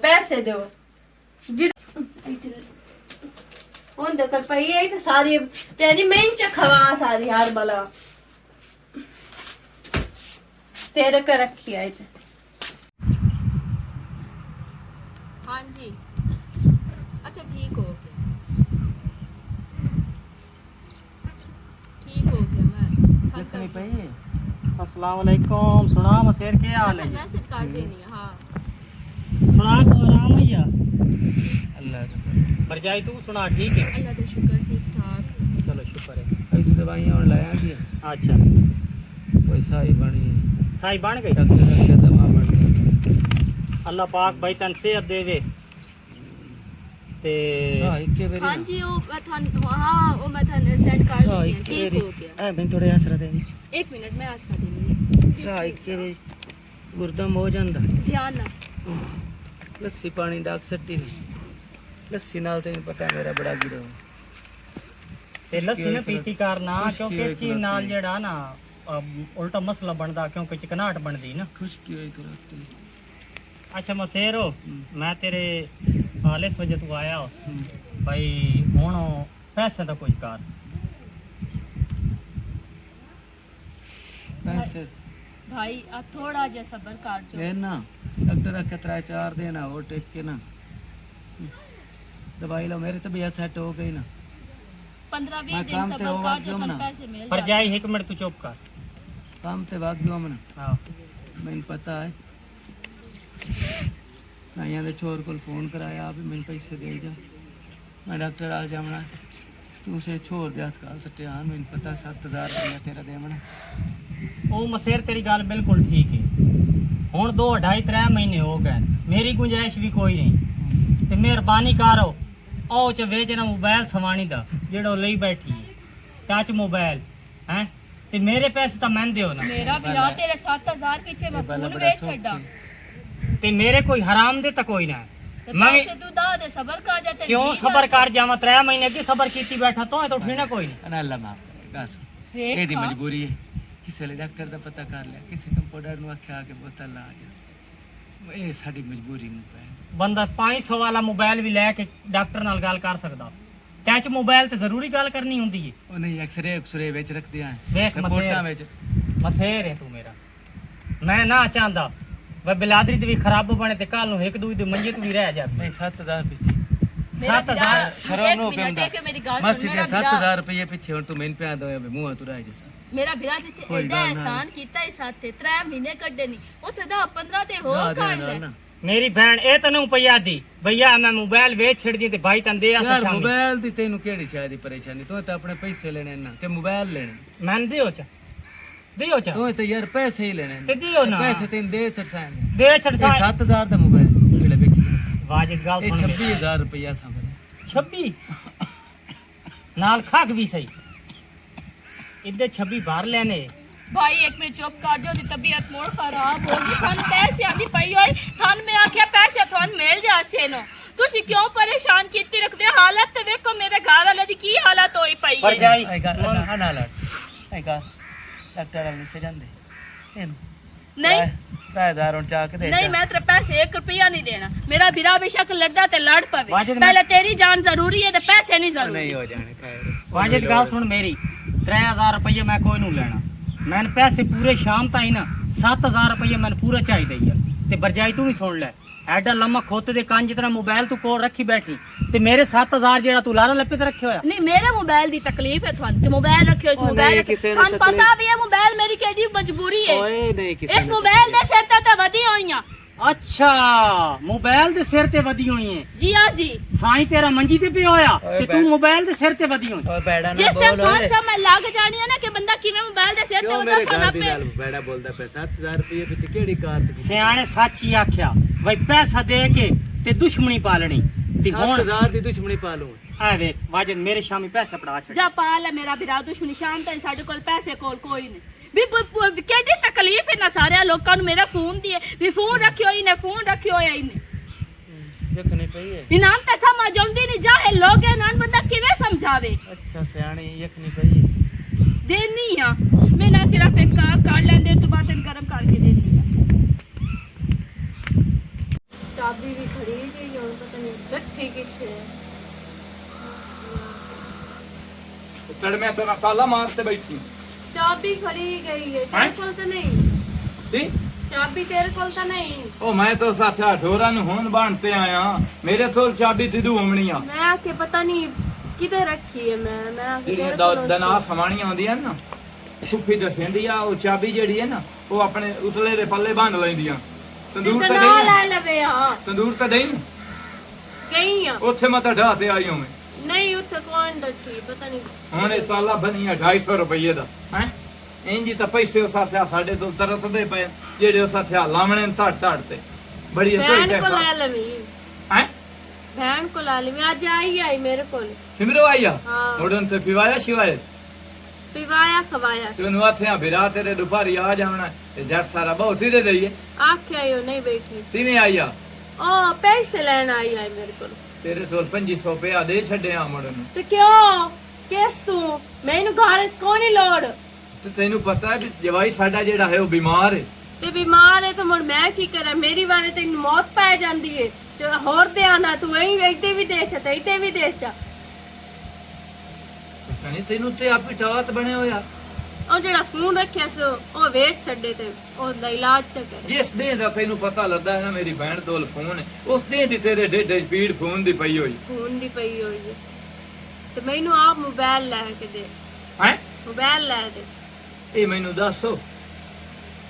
ਹੁਣ ਦੇ ਕਰ ਪਈ ਹੈ ਤੇ ਸਾਰੀ ਤੇਰੀ ਮਿਹਨਤ ਖਵਾ ਸਾਰੀ ਹਾਰ ਬਲਾ तेरे का रखी है हाँ जी अच्छा ठीक हो गया मैं लिखनी पई अस्सलाम वालेकुम सुना मसेर के हाल है मैसेज काट देनी है हाँ सुना को आराम है या अल्लाह पर जाई तू सुना ठीक है अल्लाह का शुक्र ठीक ठाक चलो शुक्र है कई दवाइयां और लाया की अच्छा पैसा ही बनी साई बन गई दवा बन गई अल्लाह पाक भाई तन सेहत दे दे ते हाँ जी वो मैं थान सेट कर दी है ठीक हो गया मैं थोड़े आसरा दे एक मिनट में आसरा देनी साई के वे गुरदम हो जांदा ध्यान ना लस्सी पानी डाक सट्टी नहीं लस्सी नाल तैਨੂੰ पता मेरा बड़ा गिरो ते लस्सी ना पीती करना क्योंकि इस चीज नाल जेड़ा ना उल्टा मसला बनता क्योंकि चिकनाहट बनती ना खुशकी होई करती अच्छा मसेरो मैं तेरे हाल इस वजह तू आया हो भाई हुण पैसे दा कोई कार पैसे भाई आप थोड़ा जा सब्र कर जो ये ना डॉक्टर का 3-4 दिन हो टेक के ना दवाई लो मेरी तबीयत सेट हो गई ना 15-20 दिन सब्र कर जो तन पैसे मिल पर जाई एक मिनट तू चुप कर काम ते भाग गयो मन हां मैंने पता है ना यहाँ दे छोर को फोन कराया आप मैंने पैसे दे जा मैं डॉक्टर आ जावना तू से छोड़ दे हाथ काल सट्टे हां मैंने पता 7000 रुपया तेरा देवना ओ मसेर तेरी गल बिल्कुल ठीक है हुन 2-2.5-3 महीने हो गए मेरी गुंजाइश भी कोई नहीं ते मेहरबानी करो ओ च वेचना मोबाइल सवानी दा जेड़ो लई बैठी है टच मोबाइल हैं ते मेरे पैसे तो मैं दियो ना मेरा विराह तेरे 7000 पीछे मैं फोन बेच छड्डा ते मेरे कोई हराम दे तो कोई ना ते पैसे तू दा दे सबर कर जा ते क्यों सबर कर जावा 3 महीने की सबर कीती बैठा तो उठना कोई नहीं अल्लाह माफ करेगा एदी मजबूरी है किसी ले डॉक्टर दा पता कर लिया किसी कंपाउंडर नु आख्या के बोतल ला जा ए साडी मजबूरी नु बंदा 500 वाला मोबाइल भी लेके डॉक्टर नाल गल कर सकदा टच मोबाइल ते जरूरी गल करनी हुंदी है ओ नहीं एक्सरे विच रख दिया देख रिपोर्टां विच मसेर है तू मेरा मैं ना चाहंदा वे बिलादरी ते भी खराब बने ते कल नु एक दूई दे मंजे तू भी रह जा नहीं 7000 पीछे 7000 खरो नो पेंदा मस्ती 7000 रुपए पीछे हुन तू मैन पे दो मुंह तू रह जा ਮੇਰਾ ਵੀਰਾ ਜਿੱਥੇ ਕੋਈ ਐਡਾ ਗੱਲ ਨਾ। ਐਹਸਾਨ ਕੀਤਾ ਇਸ ਸਾਥੇ 3 ਮਹੀਨੇ ਕੱਢੇ ਨਹੀਂ ਉੱਥੇ ਦਾ 15 ਤੇ ਹੋਰ ਕਰ ਲੈ ਮੇਰੀ ਭੈਣ ਇਹ ਤੈਨੂੰ ਪਈਆ ਦੀ ਭਈਆ ਮੈਂ ਮੋਬਾਈਲ ਵੇਚ ਛੱਡ ਦੀ ਤੇ ਭਾਈ ਤੰਦੇ ਆ ਯਾਰ ਮੋਬਾਈਲ ਦੀ ਤੈਨੂੰ ਕਿਹੜੀ ਸ਼ਾਇਦ ਦੀ ਪਰੇਸ਼ਾਨੀ ਤੂੰ ਤਾਂ ਆਪਣੇ ਪੈਸੇ ਲੈਣੇ ਨਾ ਤੇ ਮੋਬਾਈਲ ਲੈਣੇ ਮੈਂ ਦਿਓ ਚਾ ਤੂੰ ਤਾਂ ਯਾਰ ਪੈਸੇ ਹੀ ਲੈਣੇ ਤੇ ਦਿਓ ਨਾ। ਪੈਸੇ ਤੈਨੂੰ ਦੇ ਛੜਸਾਂ ਦੇ ਛੱਡ ਇਹ 7000 ਦਾ ਮੋਬਾਈਲ ਜਿਹੜਾ ਵੇਖੀ ਵਾਜਿਦ ਗੱਲ ਇਹ ਸੁਣ 26000 ਰੁਪਇਆ ਸਾਂਭੇ 26 ਨਾਲ ਖਾਕ ਵੀ ਸਹੀ ਇੱਦੇ 26 ਬਾਹਰ ਲੈਣੇ भाई एक मिनट चुप कर जो दी तबीयत मोड़ खराब हो गई थान पैसे आंदी पई होई थान मैं आख्या पैसे थान मिल जासे नो ਤੁਸੀਂ ਕਿਉਂ ਪਰੇਸ਼ਾਨ ਕੀਤੀ ਰੱਖਦੇ ਹਾਲਤ ਤੇ ਵੇਖੋ ਮੇਰੇ ਘਰ ਵਾਲੇ ਦੀ ਕੀ ਹਾਲਤ ਹੋਈ ਪਈ ਪਰ ਹੈ ਜਾਈ ਆਏਗਾ ਡਾਕਟਰ ਵਾਲੇ ਸੇ ਜਾਂਦੇ ਇਹਨੂੰ ਨਹੀਂ 2000 ਹੁਣ ਚਾਹ ਕੇ ਦੇ ਨਹੀਂ ਮੈਂ ਤੇਰੇ ਪੈਸੇ 1 ਰੁਪਿਆ ਨਹੀਂ ਦੇਣਾ ਮੇਰਾ ਵੀਰਾ ਬੇਸ਼ੱਕ ਲੜਦਾ ਤੇ ਲੜ ਪਵੇ ਵਾਜਿਦ ਮੈਂ- ਪਹਿਲੇ ਤੇਰੀ ਜਾਨ ਜ਼ਰੂਰੀ ਹੈ ਤੇ ਪੈਸੇ ਨਹੀਂ ਜ਼ਰੂਰੀ ਨਹੀਂ ਹੋ ਜਾਣੇ ਖੈਰ ਵਾਜਿਦ ਗੱਲ ਸੁਣ ਮੇਰੀ 3000 ਰੁਪਏ ਮੈਂ ਕੋਈ ਨੂੰ ਲੈਣਾ ਮੈਨ ਪੈਸੇ ਪੂਰੇ ਸ਼ਾਮ ਤਾਈ ਨਾ 7000 ਰੁਪਏ ਮੈਨ ਪੂਰਾ ਚਾਹੀਦਾ ਹੀ ਆ ਤੇ ਬਰਜਾਈ ਤੂੰ ਵੀ ਸੁਣ ਲੈ ਐਡਾ ਲੰਮਾ ਖੋਤ ਦੇ ਕੰਨ ਜਿਤਨਾ ਮੋਬਾਈਲ ਤੂੰ ਕੋਲ ਰੱਖੀ ਬੈਠੀ ਤੇ ਮੇਰੇ 7000 ਜਿਹੜਾ ਤੂੰ ਲਾਰਾ ਲੱਪੇ ਤੇ ਰੱਖਿਆ ਹੋਇਆ ਨਹੀਂ ਮੇਰੇ ਮੋਬਾਈਲ ਦੀ ਤਕਲੀਫ ਹੈ ਤੁਹਾਨੂੰ ਕਿ ਮੋਬਾਈਲ ਰੱਖਿਓ ਇਸ ਉਹ ਨਹੀਂ, ਮੋਬਾਈਲ ਕਿਸੇ ਨੂੰ ਤੁਹਾਨੂੰ ਪਤਾ ਵੀ ਹੈ ਮੋਬਾਈਲ ਮੇਰੀ ਕਿਹੜੀ ਮਜਬੂਰੀ ਹੈ ਓਏ ਨਹੀਂ ਕਿਸੇ ਇਸ ਮੋਬਾਈਲ ਦੇ ਸਿਰ ਤੇ ਵਧੀ ਹੋਈਆਂ ਅੱਛਾ ਮੋਬਾਈਲ ਦੇ ਸਿਰ ਤੇ ਵਧੀ ਹੋਈ ਹੈ ਜੀ ਹਾਂ ਜੀ ਸਾਈਂ ਤੇਰਾ ਮੰਜੀ ਤੇ ਪਿਆ ਹੋਇਆ ਓਏ ਤੇ ਤੂੰ ਮੋਬਾਈਲ ਦੇ ਸਿਰ ਤੇ ਵਧੀ ਹੋਈ ਓਏ ਬੈੜਾ ਨਾ ਜਿਸ ਟਾਈਮ ਬੋਲ ਖਾਨ ਓਏ ਸਾਹਿਬ ਮੈਂ ਲੱਗ ਜਾਣੀ ਹੈ ਨਾ ਕਿ ਬੰਦਾ ਕਿਵੇਂ ਮੋਬਾਈਲ ਦੇ ਸਿਰ ਤੇ ਕਿਉਂ ਉਹਦਾ ਮੇਰੇ ਖਾਣਾ ਘਰ ਦੀ ਨਾਲ ਬੈੜਾ ਬੋਲਦਾ ਪਿਆ 7000 ਰੁਪਏ ਵਿੱਚ ਕਿਹੜੀ ਕਾਰ ਤੇ ਸਿਆਣੇ ਸੱਚ ਹੀ ਆਖਿਆ ਬਈ ਪੈਸਾ ਦੇ ਕੇ ਤੇ ਦੁਸ਼ਮਣੀ ਪਾਲਣੀ ਤੇ ਹੁਣ 7000 ਦੀ ਦੁਸ਼ਮਣੀ ਪਾ ਲੂੰ ਆ ਵੇਖ ਵਾਜਨ ਮੇਰੇ ਸ਼ਾਮੀ ਪੈਸੇ ਪੜਾ ਛੱਡ ਜਾ ਪਾ ਲੈ ਮੇਰਾ ਵੀਰਾ ਦੁਸ਼ਮਣੀ ਸ਼ਾਮ ਤਾਈਂ ਸਾਡੇ ਕੋਲ ਪੈਸੇ ਕੋਲ ਕੋਈ ਨਹੀਂ ਵੀ ਕਿਹੜੀ ਤਕਲੀਫ ਹੈ ਨਾ ਸਾਰਿਆਂ ਲੋਕਾਂ ਨੂੰ ਮੇਰਾ ਫੋਨ ਦੀ ਹੈ ਵੀ ਫੋਨ ਰੱਖਿਓ ਹੀ ਨੇ ਫੋਨ ਰੱਖਿਓ ਹੀ ਨੇ ਦੇਖਣੀ ਪਈ ਹੈ ਇਨਾਮ ਤਾਂ ਸਮਝ ਆਉਂਦੀ ਨਹੀਂ ਜਾ ਇਹ ਲੋਕ ਇਨਾਮ ਬੰਦਾ ਕਿਵੇਂ ਸਮਝਾਵੇ ਅੱਛਾ ਸਿਆਣੀ ਯਕਨੀ ਪਈ ਹੈ ਦੇਨੀ ਆ ਮੈਂ ਨਾ ਸਿਰਫ ਇੱਕ ਕਰ ਲੈਂਦੇ ਤੋਂ ਬਾਅਦ ਇਹਨੂੰ ਗਰਮ ਕਰਕੇ ਦੇਨੀ ਆ ਚਾਬੀ ਵੀ ਖਰੀਦ ਗਈ ਹੁਣ ਪਤਾ ਨਹੀਂ ਗੱਠੀ ਕਿੱਥੇ ਹੈ ਤੜ ਮੈਂ ਤਾਂ ਤਾਲਾ ਮਾਰ ਤੇ ਬੈਠੀ ਚਾਬੀ ਖੜੀ ਗਈ ਹੈ ਹੈਂ? ਤੇਰੇ ਕੋਲ ਤਾਂ ਨਹੀਂ ਦੀ ਚਾਬੀ ਤੇਰੇ ਕੋਲ ਤਾਂ ਨਹੀਂ ਉਹ ਮੈਂ ਤਾਂ ਸਾਥਾ ਢੋਰਾਂ ਨੂੰ ਹੁਣ ਬਣ ਤੇ ਆਇਆ ਮੇਰੇ ਤੋਂ ਚਾਬੀ ਤਿਦੂ ਹੋਣੀ ਆ ਮੈਂ ਆ ਕੇ ਪਤਾ ਨਹੀਂ ਕਿਧਰ ਰੱਖੀ ਹੈ ਮੈਂ ਆ ਕੇ ਜਿਹੜੀਆਂ ਤੇਰੇ ਕੋਲ ਦਨਾ ਸਮਾਣੀਆਂ ਆਉਂਦੀਆਂ ਨਾ ਸੁੱਫੀ ਦੱਸਦੀ ਆ ਉਹ ਚਾਬੀ ਜਿਹੜੀ ਹੈ ਨਾ ਉਹ ਆਪਣੇ ਉਤਲੇ ਦੇ ਪੱਲੇ ਬੰਨ ਲੈਂਦੀਆਂ ਤੰਦੂਰ ਤੇ ਨਾ ਨਹੀਂ ਲੈ ਲਵੇ ਆ ਤੰਦੂਰ ਤੇ ਨਹੀਂ ਗਈ ਆ ਉੱਥੇ ਮੈਂ ਤਾਂ ਢਾਹ ਤੇ ਆਈ ਹਾਂ ਮੈਂ ਨਹੀਂ ਉੱਥੇ ਕੌਣ ਡੱਠੀ ਪਤਾ ਨਹੀਂ ਹੁਣ ਇਹ ਤਾਲਾ ਬਣੀਆ 250 ਰੁਪਏ ਦਾ ਹੈ ਇੰਜੀ ਤਾਂ ਪੈਸੇ ਉਸ ਸਾਥਿਆ ਸਾਡੇ ਤੋਂ ਤਰਸਦੇ ਪਏ ਜਿਹੜੇ ਉਸ ਸਾਥਿਆ ਲਾਵਣੇ ਨੇ ਧੜ ਧੜ ਤੇ ਬੜੀ ਭੈਣ ਅਤੋਈ ਕੋ ਲੈ ਪੈਸਾ ਲਵੀ ਹੈ ਭੈਣ ਕੋ ਲੈ ਲਵੀ ਅੱਜ ਆਈ ਮੇਰੇ ਕੋਲ ਸਿਮਰੋ ਆਇਆ ਹਾਂ। ਉਡਨ ਤੇ ਪਿਵਾਇਆ ਸ਼ਿਵਾਏ ਪਿਵਾਇਆ ਖਵਾਇਆ ਤੈਨੂੰ ਆਥਿਆ ਬਿਰਾ ਤੇਰੇ ਦੁਪਾਰੀ ਆ ਜਾਵਣਾ ਤੇ ਜੱਟ ਸਾਰਾ ਬਹੁਤ ਹੀ ਦੇ ਦਈਏ ਆਖਿਆ ਉਹ ਨਹੀਂ ਬੈਠੀ ਤਿਵੇਂ ਆਇਆ ਉਹ ਪੈਸੇ ਲੈਣ ਆਈ ਮੇਰੇ ਕੋਲ ਤੇਰੇ ਤੋਂ 2500 ਰੁਪਇਆ ਦੇ ਛੱਡਿਆ ਮੁੰਡੇ ਨੂੰ ਤੇ ਕਿਉਂ ਕਿਸ ਤੂੰ ਮੈਨੂੰ ਘਰ ਚ ਕੋਈ ਨਹੀਂ ਲੋੜ ਤੇ ਤੈਨੂੰ ਪਤਾ ਹੈ ਵੀ ਜਵਾਈ ਸਾਡਾ ਜਿਹੜਾ ਹੈ ਉਹ ਬਿਮਾਰ ਹੈ ਤੇ ਬਿਮਾਰ ਹੈ ਤਾਂ ਹੁਣ ਮੈਂ ਕੀ ਕਰਾਂ ਮੇਰੀ ਵਾਰੇ ਤੈਨੂੰ ਮੌਤ ਪੈ ਜਾਂਦੀ ਹੈ ਤੇ ਹੋਰ ਤੇ ਆਣਾ ਤੂੰ ਐਂ ਵੇਖਦੇ ਵੀ ਦੇਖ ਤੇ ਇੱਥੇ ਵੀ ਦੇਖ ਚਾ ਪਤਾ ਨਹੀਂ ਤੈਨੂੰ ਤੇ ਆਪੀ ਟਾਤ ਬਣੇ ਹੋਇਆ ਉਹ ਜਿਹੜਾ ਫੋਨ ਰੱਖਿਆ ਸੀ ਉਹ ਵੇਚ ਛੱਡੇ ਤੇ ਉਹਦਾ ਇਲਾਜ ਚ ਕਰੇ ਜਿਸ ਦਿਨ ਦਾ ਤੈਨੂੰ ਪਤਾ ਲੱਗਾ ਨਾ ਮੇਰੀ ਭੈਣ ਕੋਲ ਫੋਨ ਹੈ ਉਸ ਦਿਨ ਦੀ ਤੇਰੇ ਢਿੱਡ 'ਚ ਪੀੜ ਫੋਨ ਦੀ ਪਈ ਹੋਈ ਫੋਨ ਦੀ ਪਈ ਹੋਈ ਹੈ ਤੇ ਮੈਨੂੰ ਆਪ ਮੋਬਾਈਲ ਲੈ ਕੇ ਦੇ ਹੈ ਮੋਬਾਈਲ ਲੈ ਦੇ ਇਹ ਮੈਨੂੰ ਦੱਸੋ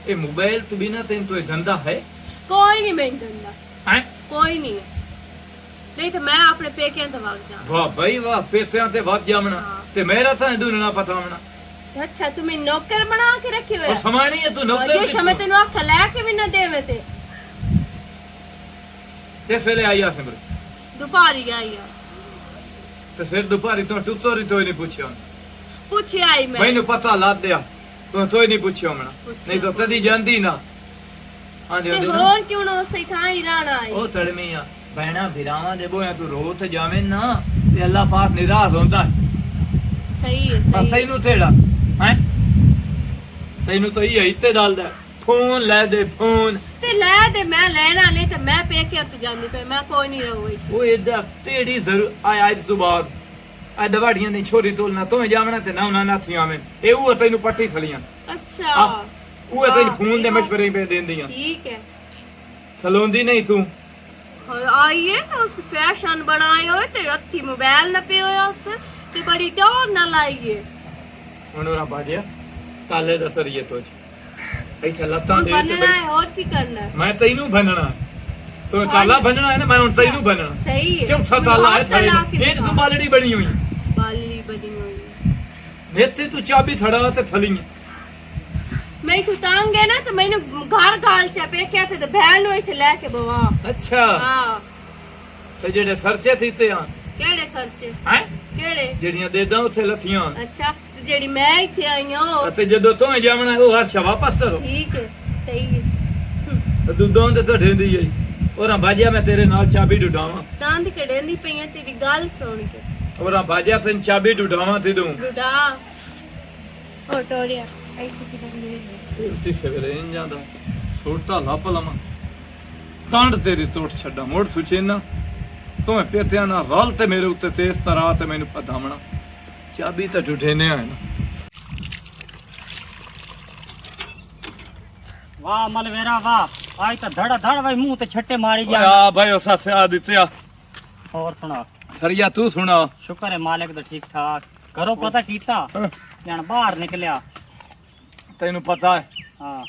ਇਹ ਮੋਬਾਈਲ ਤੋਂ ਬਿਨਾ ਤੈਨੂੰ ਕੋਈ ਧੰਦਾ ਹੈ ਕੋਈ ਨਹੀਂ ਮੈਨੂੰ ਦਿੰਦਾ ਹੈ ਕੋਈ ਨਹੀਂ ਹੈ। ਨਹੀਂ ਤੇ ਮੈਂ ਆਪਣੇ ਪੇਕਿਆਂ ਤੋਂ ਵਗ ਜਾ ਵਾਹ ਬਈ ਵਾਹ ਪੇਤਿਆਂ ਤੇ ਵੱਧ ਜਾਵਣਾ ਹਾਂ। ਤੇ ਮੇਰਾ ਤਾਂ ਦੁਨਣਾ ਪਤਾਵਣਾ ਅੱਛਾ ਤੂੰ ਮੈਨੂੰ ਨੌਕਰ ਬਣਾ ਕੇ ਰੱਖੀ ਉਹ ਹੋਇਆ ਸਮਾਣੀ ਹੈ ਤੂੰ ਜੇ ਨੌਕਰ ਸ਼ਮੇ ਤੈਨੂੰ ਅੱਖ ਲੈ ਕੇ ਵੀ ਨਾ ਦੇਵੇ ਤੇ ਵੇਲੇ ਆਇਆ ਸਿਮਰ ਦੁਪਾਰੀ ਆਈ ਆ ਤੇ ਫਿਰ ਦੁਪਾਰੀ ਤੋਂ ਟੁੱਟੋਰੀ ਤੋਂ ਹੀ ਨਹੀਂ ਪੁੱਛਿਆ ਪੁੱਛਿਆ ਆਈ ਮੈਂ ਮੈਨੂੰ ਪਤਾ ਲੱਗ ਗਿਆ ਤੂੰ ਤੋਂ ਹੀ ਨਹੀਂ ਪੁੱਛਿਆ ਮਣਾ ਨਹੀਂ ਤਾਂ ਤਦੀ ਜਾਂਦੀ ਨਾ ਆਂਦੇ ਤੇ ਉਹਦੇ ਨਾ ਹੋਰ ਕਿਉਂ ਨਾ ਉਸੇ ਥਾਂ ਹੀ ਰਹਿਣਾ ਆਈ ਉਹ ਤੜਮੀ ਆ ਬਹਿਣਾ ਫਿਰਾਵਾਂ ਦੇ ਬੋਇਆ ਤੂੰ ਰੋਤ ਜਾਵੇਂ ਨਾ ਤੇ ਅੱਲਾਹ ਪਾਕ ਨਿਰਾਸ਼ ਹੁੰਦਾ ਸਹੀ ਹੈ ਪਰ ਸਹੀ ਹੈ। ਤੈਨੂੰ ਤੇੜਾ ਹੈ ਤੈਨੂੰ ਤਾਂ ਇਹ ਇੱਥੇ ਡਾਲਦਾ ਫੋਨ ਲੈ ਦੇ ਫੋਨ ਤੇ ਲੈ ਦੇ ਮੈਂ ਲੈਣਾ ਨਹੀਂ ਤੇ ਮੈਂ ਪੇਕਿਆਂ ਤੋਂ ਜਾਂਦੀ ਪਈ ਮੈਂ ਕੋਈ ਨਹੀਂ ਰਹੂਈ ਉਹ ਇਹਦਾ ਤੇੜੀ ਜ਼ਰੂਰ ਆਇਆ ਇਸ ਤੋਂ ਬਾਅਦ ਆ ਦਵਾੜੀਆਂ ਦੀ ਛੋਰੀ ਤੋਲਣਾ ਤੂੰ ਜਾਵਣਾ ਤੇ ਨਾ ਉਹਨਾਂ ਨਾਥੀ ਆਵੇਂ ਇਹ ਉਹ ਤੈਨੂੰ ਪੱਟੀ ਥਲੀਆਂ ਅੱਛਾ ਆਹ, ਉਹ ਤੈਨੂੰ ਫੋਨ ਦੇ ਮਸ਼ਵਰੇ ਪੇ ਦਿੰਦੀਆਂ ਠੀਕ ਹੈ ਥਲੋਂਦੀ ਨਹੀਂ ਤੂੰ ਆਈਏ ਤਾਂ ਉਸ ਫੈਸ਼ਨ ਬਣਾਏ ਹੋਏ ਤੇ ਰੱਤੀ ਮੋਬਾਈਲ ਨਾ ਪਿਓ ਉਸ ਤੇ ਬੜੀ ਟੌਰ ਨਾ ਲਾਈਏ ਹੁਣ ਉਹਰਾ ਬਾਜਿਆ ਤਾਲੇ ਦਾ ਸਰੀਏ ਤੋਂ ਇੱਥੇ ਲੱਤਾਂ ਹੁਣ ਦੇ ਕੇ ਬੰਨਣਾ ਹੈ, ਹੋਰ ਕੀ ਕਰਨਾ ਹੈ? ਮੈਂ ਤੈਨੂੰ ਬੰਨਣਾ ਤੂੰ ਤਾਲਾ ਬੰਨਣਾ ਹੈ ਨਾ, ਮੈਂ ਹੁਣ ਤੈਨੂੰ ਬੰਨਣਾ ਸਹੀ ਹੈ। ਚੌਥਾ ਹੁਣ ਤਾਲਾ ਹੈ ਹੋਰ ਥਲੇ ਲਾ ਕੇ ਇਹ ਤੂੰ ਬਾਲੜੀ ਬਣੀ ਹੋਈ ਬਾਲੀ ਬਣੀ ਹੋਈ ਹੈ। ਮੇਥੇ ਤੂੰ ਚਾਬੀ ਥੜਾ ਤੇ ਥਲੀ ਮੈਂ ਕੋ ਤਾਂਗੇ ਨਾ ਤੇ ਮੈਨੂੰ ਘਰ ਗਾਲ ਚ ਪੇਕਿਆ ਤੇ ਬਹਿਣ ਨੂੰ ਇੱਥੇ ਲੈ ਕੇ ਬਵਾ। ਅੱਛਾ ਹਾਂ ਤੇ ਜਿਹੜੇ ਸਰਚੇ ਥੀਤੇ ਆ ਕਿਹੜੇ ਖਰਚੇ? ਹੈ ਕਿਹੜੇ? ਜਿਹੜੀਆਂ ਦੇਦਾਂ ਉੱਥੇ ਲੱਥੀਆਂ ਅੱਛਾ ਤੇ ਜਿਹੜੀ ਮੈਂ ਇੱਥੇ ਆਈ ਹਾਂ ਅਤੇ ਜਦੋਂ ਤੂੰ ਜਾਵਣਾ ਉਹ ਹਰ ਸ਼ਵਾ ਪਾਸ ਕਰੋ ਠੀਕ ਹੈ, ਸਹੀ ਹੈ। ਦੁੱਧੋਂ ਤੇ ਤਾਂ ਢੇਂਦੀ ਆਈ ਔਰਾਂ ਬਾਜਿਆ ਮੈਂ ਤੇਰੇ ਨਾਲ ਚਾਬੀ ਡੁਡਾਵਾਂ ਦੰਦ ਕਢੇਂਦੀ ਪਈਆਂ ਤੇਰੀ ਗੱਲ ਸੁਣ ਕੇ। ਔਰਾਂ ਬਾਜਿਆ ਤੈਨੂੰ ਚਾਬੀ ਡੁਡਾਵਾਂ ਤੇ ਦੂੰ ਬੁੱਢਾ ਓ ਟੋਰੀਆ ਇੱਥੇ ਕਿਦਾਂ ਉੱਤੀ ਸਵੇਰੇ ਨਹੀਂ ਜਾਂਦਾ ਸੋਟਾ ਲੱਭ ਲਵਾਂ ਟੰਡ ਤੇਰੀ ਤੋੜ ਛੱਡਾ ਮੋੜ ਸੁਚੇਨਾ ਤੂੰ ਪੇਤਿਆਂ ਨਾਲ ਰਲ ਤੇ ਮੇਰੇ ਉੱਤੇ ਤੇਜ਼ ਤਰਾ ਤੇ ਮੈਨੂੰ ਪਧਾਵਣਾ ਚਾਬੀ ਤਾਂ ਢੁੱਠੇਨੇ ਆ ਨਾ ਵਾਹ ਮਲਵੇਰਾ ਵਾਹ ਅੱਜ ਤਾਂ ਧੜਾ ਧੜ ਭਾਈ ਮੂੰਹ ਤੇ ਛੱਟੇ ਮਾਰੀ ਜਾ ਆ ਭਾਈ ਉਹ ਸਸਿਆ ਦਿੱਤਿਆ ਹੋਰ ਸੁਣਾ ਸਰੀਆ ਤੂੰ ਸੁਣਾ ਸ਼ੁਕਰ ਹੈ ਮਾਲਕ ਦਾ ਠੀਕ ਠਾਕ ਕਰੋ ਪਤਾ ਕੀਤਾ ਜਣ ਬਾਹਰ ਨਿਕਲਿਆ ਤੈਨੂੰ ਪਤਾ ਹੈ ਹਾਂ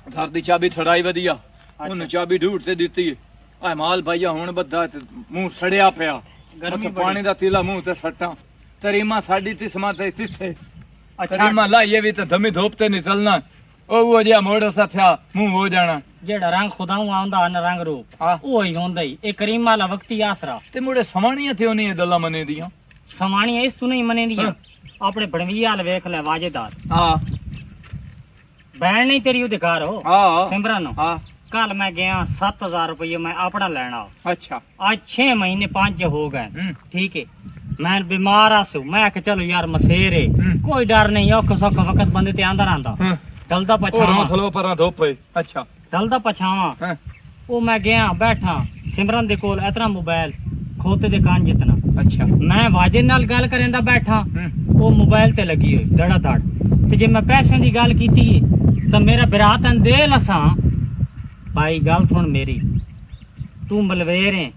ਘਰ ਦੀ ਚਾਬੀ ਥੜਾਈ ਵਧੀਆ ਉਹਨੂੰ ਚਾਬੀ ਢੂੜ ਤੇ ਦਿੱਤੀ ਆ ਮਾਲ ਭਾਈਆ ਹੁਣ ਬੱਧਾ ਤੇ ਮੂੰਹ ਸੜਿਆ ਪਿਆ ਗਰਮੀ ਉੱਥੇ ਪਾਣੀ ਦਾ ਤੀਲਾ ਮੂੰਹ ਤੇ ਸੱਟਾਂ ਤਰੀਮਾ ਸਾਡੀ ਤਿਸਮਾ ਤੇ ਤਿੱਥੇ ਅੱਛਾ ਤਰੀਮਾ ਲਾਈਏ ਵੀ ਤੇ ਧਮੀ ਧੋਪ ਤੇ ਨਿਕਲਣਾ ਉਹ ਜਿਹਾ ਮੋੜ ਸਥਿਆ ਮੂੰਹ ਹੋ ਜਾਣਾ ਜਿਹੜਾ ਰੰਗ ਖੁਦਾਉ ਆਉਂਦਾ ਨਾ ਰੰਗ ਰੂਪ ਹਾਂ। ਉਹ ਹੀ ਹੁੰਦਾ ਹੀ ਇਹ ਕਰੀਮ ਵਾਲਾ ਵਕਤੀ ਆਸਰਾ ਤੇ ਮੁੜੇ ਸਮਾਣੀਆਂ ਤੇ ਉਹਨੇ ਗੱਲਾਂ ਮਨੇ ਦੀਆਂ ਸਮਾਣੀਆਂ ਇਸ ਤੋਂ ਨਹੀਂ ਮਨੇ ਦੀਆਂ ਆਪਣੇ ਬਣਵੀਆ ਵਾਲ ਵੇਖ ਲੈ ਵਾਜੇਦਾਰ ਹਾਂ ਬੈਣ ਨਹੀਂ ਤੇਰੀ ਉਹਦੇ ਘਰ ਹੋ ਹਾਂ ਸਿਮਰਨ ਹਾਂ ਕੱਲ ਮੈਂ ਗਿਆ 7000 ਰੁਪਏ ਮੈਂ ਆਪਣਾ ਲੈਣਾ ਅੱਛਾ आज 6 महीने 5 हो गए हम्म। ठीक है मैं बीमार आसू मैं आखे चलो यार मसेरे हम्म। कोई डर नहीं औख सौख वक्त बंदे ते आंदा रहंदा ਹਾਂ ढलदा ਉਹ पछावा ਥਲੋ ਪਰਾਂ ਧੋਪ ਪਏ ਅੱਛਾ ढलदा पछावा ਹਾਂ वो मैं गया बैठा सिमरन दे कोल इतना मोबाइल खोते दे कान जितना ਅੱਛਾ मैं वाजे नाल गल करेंदा बैठा ਹੂੰ वो मोबाइल ते लगी हुई धड़ा धड़ ते जे मैं पैसे दी गल कीती तो मेरा बिरात दे लसा भाई गल सुन मेरी तू मलवेर है